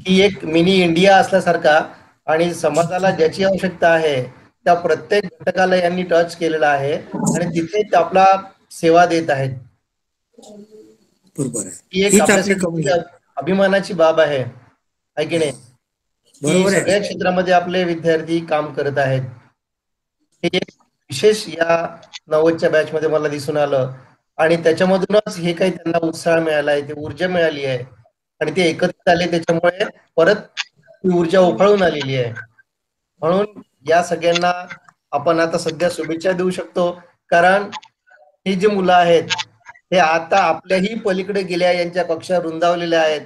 की एक मिनी इंडिया असल्यासारखा, आणि समाजाला ज्याची आवश्यकता आहे त्या प्रत्येक घटकाला यांनी टच केलेला आहे आणि तिथे ते आपला सेवा देत आहेत. ही एक आपल्यासाठी अभिमानाची बाब आहे की नाही? सगळ्या क्षेत्रामध्ये आपले विद्यार्थी काम करत आहेत. हे एक विशेष या 90च्या बॅच मध्ये मला दिसून आलं, आणि त्याच्यामधूनच हे काही त्यांना उत्साह मिळालाय, ते ऊर्जा मिळाली आहे, आणि ते एकत्रित आले त्याच्यामुळे परत ती ऊर्जा उफाळून आलेली आहे. म्हणून या सगळ्यांना आपण आता सध्या शुभेच्छा देऊ शकतो, कारण ही जी मुलं आहेत हे आता आपल्याही पलीकडे गेल्या, यांच्या कक्षा रुंदावलेल्या आहेत,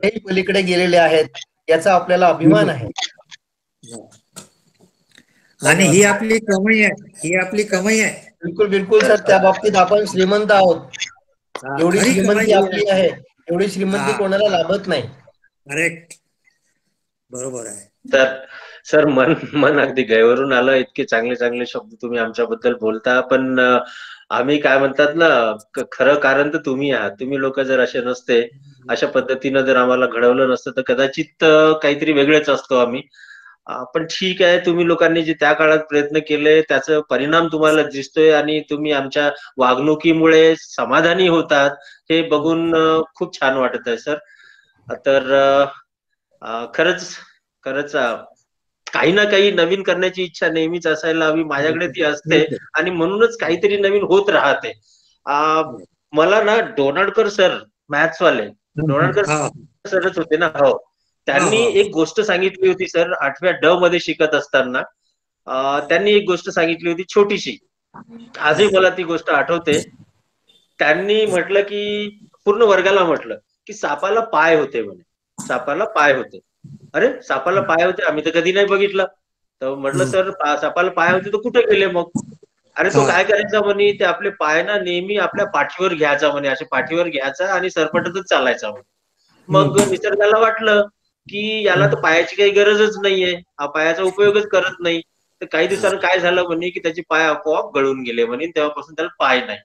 हेही पलीकडे गेलेले आहेत, याचा आपल्याला अभिमान आहे. आणि ही आपली कमाई आहे, ही आपली कमाई आहे. बिलकुल बिलकुल सर, त्या बाबतीत आपण श्रीमंत आहोत. एवढी श्रीमंती आपली आहे, एवढी श्रीमंती कोणाला लाभत नाही. करेक्ट, बरोबर आहे. तर सर, मन अगदी गैरवरून आलं. इतके चांगले चांगले शब्द तुम्ही आमच्याबद्दल बोलता, पण आम्ही काय म्हणतात ना, खरं कारण तर तुम्ही आहात. तुम्ही लोक जर असे नसते, अशा पद्धतीनं जर आम्हाला घडवलं नसतं तर कदाचित काहीतरी वेगळेच असतो आम्ही. पण ठीक आहे, तुम्ही लोकांनी जे त्या काळात प्रयत्न केले त्याचा परिणाम तुम्हाला दिसतोय, आणि तुम्ही आमच्या वागणुकीमुळे समाधानी होतात, हे बघून खूप छान वाटत आहे सर. तर खरंच काही ना काही नवीन करण्याची इच्छा नेहमीच असायला हवी. माझ्याकडे ती असते, आणि म्हणूनच काहीतरी नवीन होत राहते. मला ना डोनाल्डकर सर, मॅथ्सवाले डोनाल्डकर सरच होते ना, हो, त्यांनी एक गोष्ट सांगितली होती सर. 8व्या ड मध्ये शिकत असताना त्यांनी एक गोष्ट सांगितली होती छोटीशी, आजही मला ती गोष्ट आठवते. त्यांनी म्हटलं की पूर्ण वर्गाला म्हटलं की सापाला पाय होते म्हणे, सापाला पाय होते. अरे सापाला पाय होते, आम्ही तर कधी नाही बघितलं. तर म्हटलं सर सापाला पाय होते तर कुठे गेले मग? अरे तो काय करायचा म्हणे, ते आपले पाय ना नेहमी आपल्या पाठीवर घ्यायचा म्हणे, असे पाठीवर घ्यायचा आणि सरपटतच चालायचा म्हणे. मग निसर्गाला वाटलं की याला तर पायाची काही गरजच नाहीये, हा पायाचा उपयोगच करत नाही. तर काही दिवसांनी काय झालं म्हणे की त्याचे पाय आपोआप गळून गेले म्हणे, तेव्हापासून त्याला पाय नाही.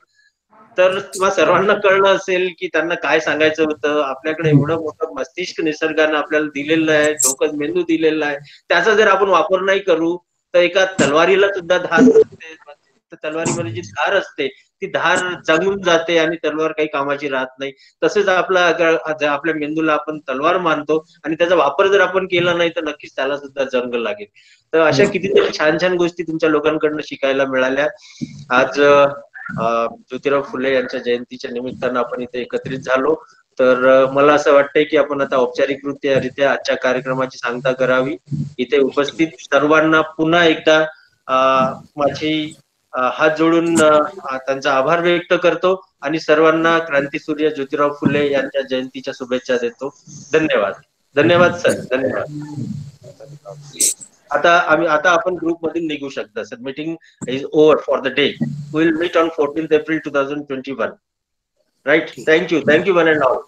तर तुम्हा सर्वांना कळलं असेल की त्यांना काय सांगायचं होतं. आपल्याकडे एवढं मोठं मस्तिष्क निसर्गानं आपल्याला दिलेलं आहे, डोकं मेंदू दिलेला आहे, त्याचा जर आपण वापर नाही करू तर एका तलवारीला सुद्धा धार असते. तलवारीमध्ये जी धार असते ती धार जंगून जाते आणि तलवार काही कामाची राहत नाही. तसेच आपल्या मेंदूला आपण तलवार मानतो आणि त्याचा वापर जर आपण केला नाही तर नक्कीच त्याला सुद्धा जंग लागेल. तर अशा कितीतरी छान छान गोष्टी तुमच्या लोकांकडनं शिकायला मिळाल्या. आज ज्योतिराव फुले यांच्या जयंतीच्या निमित्तानं आपण इथे एकत्रित झालो. तर मला असं वाटतंय की आपण आता औपचारिकरित्या आजच्या कार्यक्रमाची सांगता करावी. इथे उपस्थित सर्वांना पुन्हा एकदा माझी हात जोडून त्यांचा आभार व्यक्त करतो आणि सर्वांना क्रांतीसूर्य ज्योतिराव फुले यांच्या जयंतीच्या शुभेच्छा देतो. धन्यवाद. धन्यवाद सर. धन्यवाद. आता आपण ग्रुप मधून निघू शकता sir. Meeting is over for the day. We will meet on 14th April 2021. Right. Thank you one and all.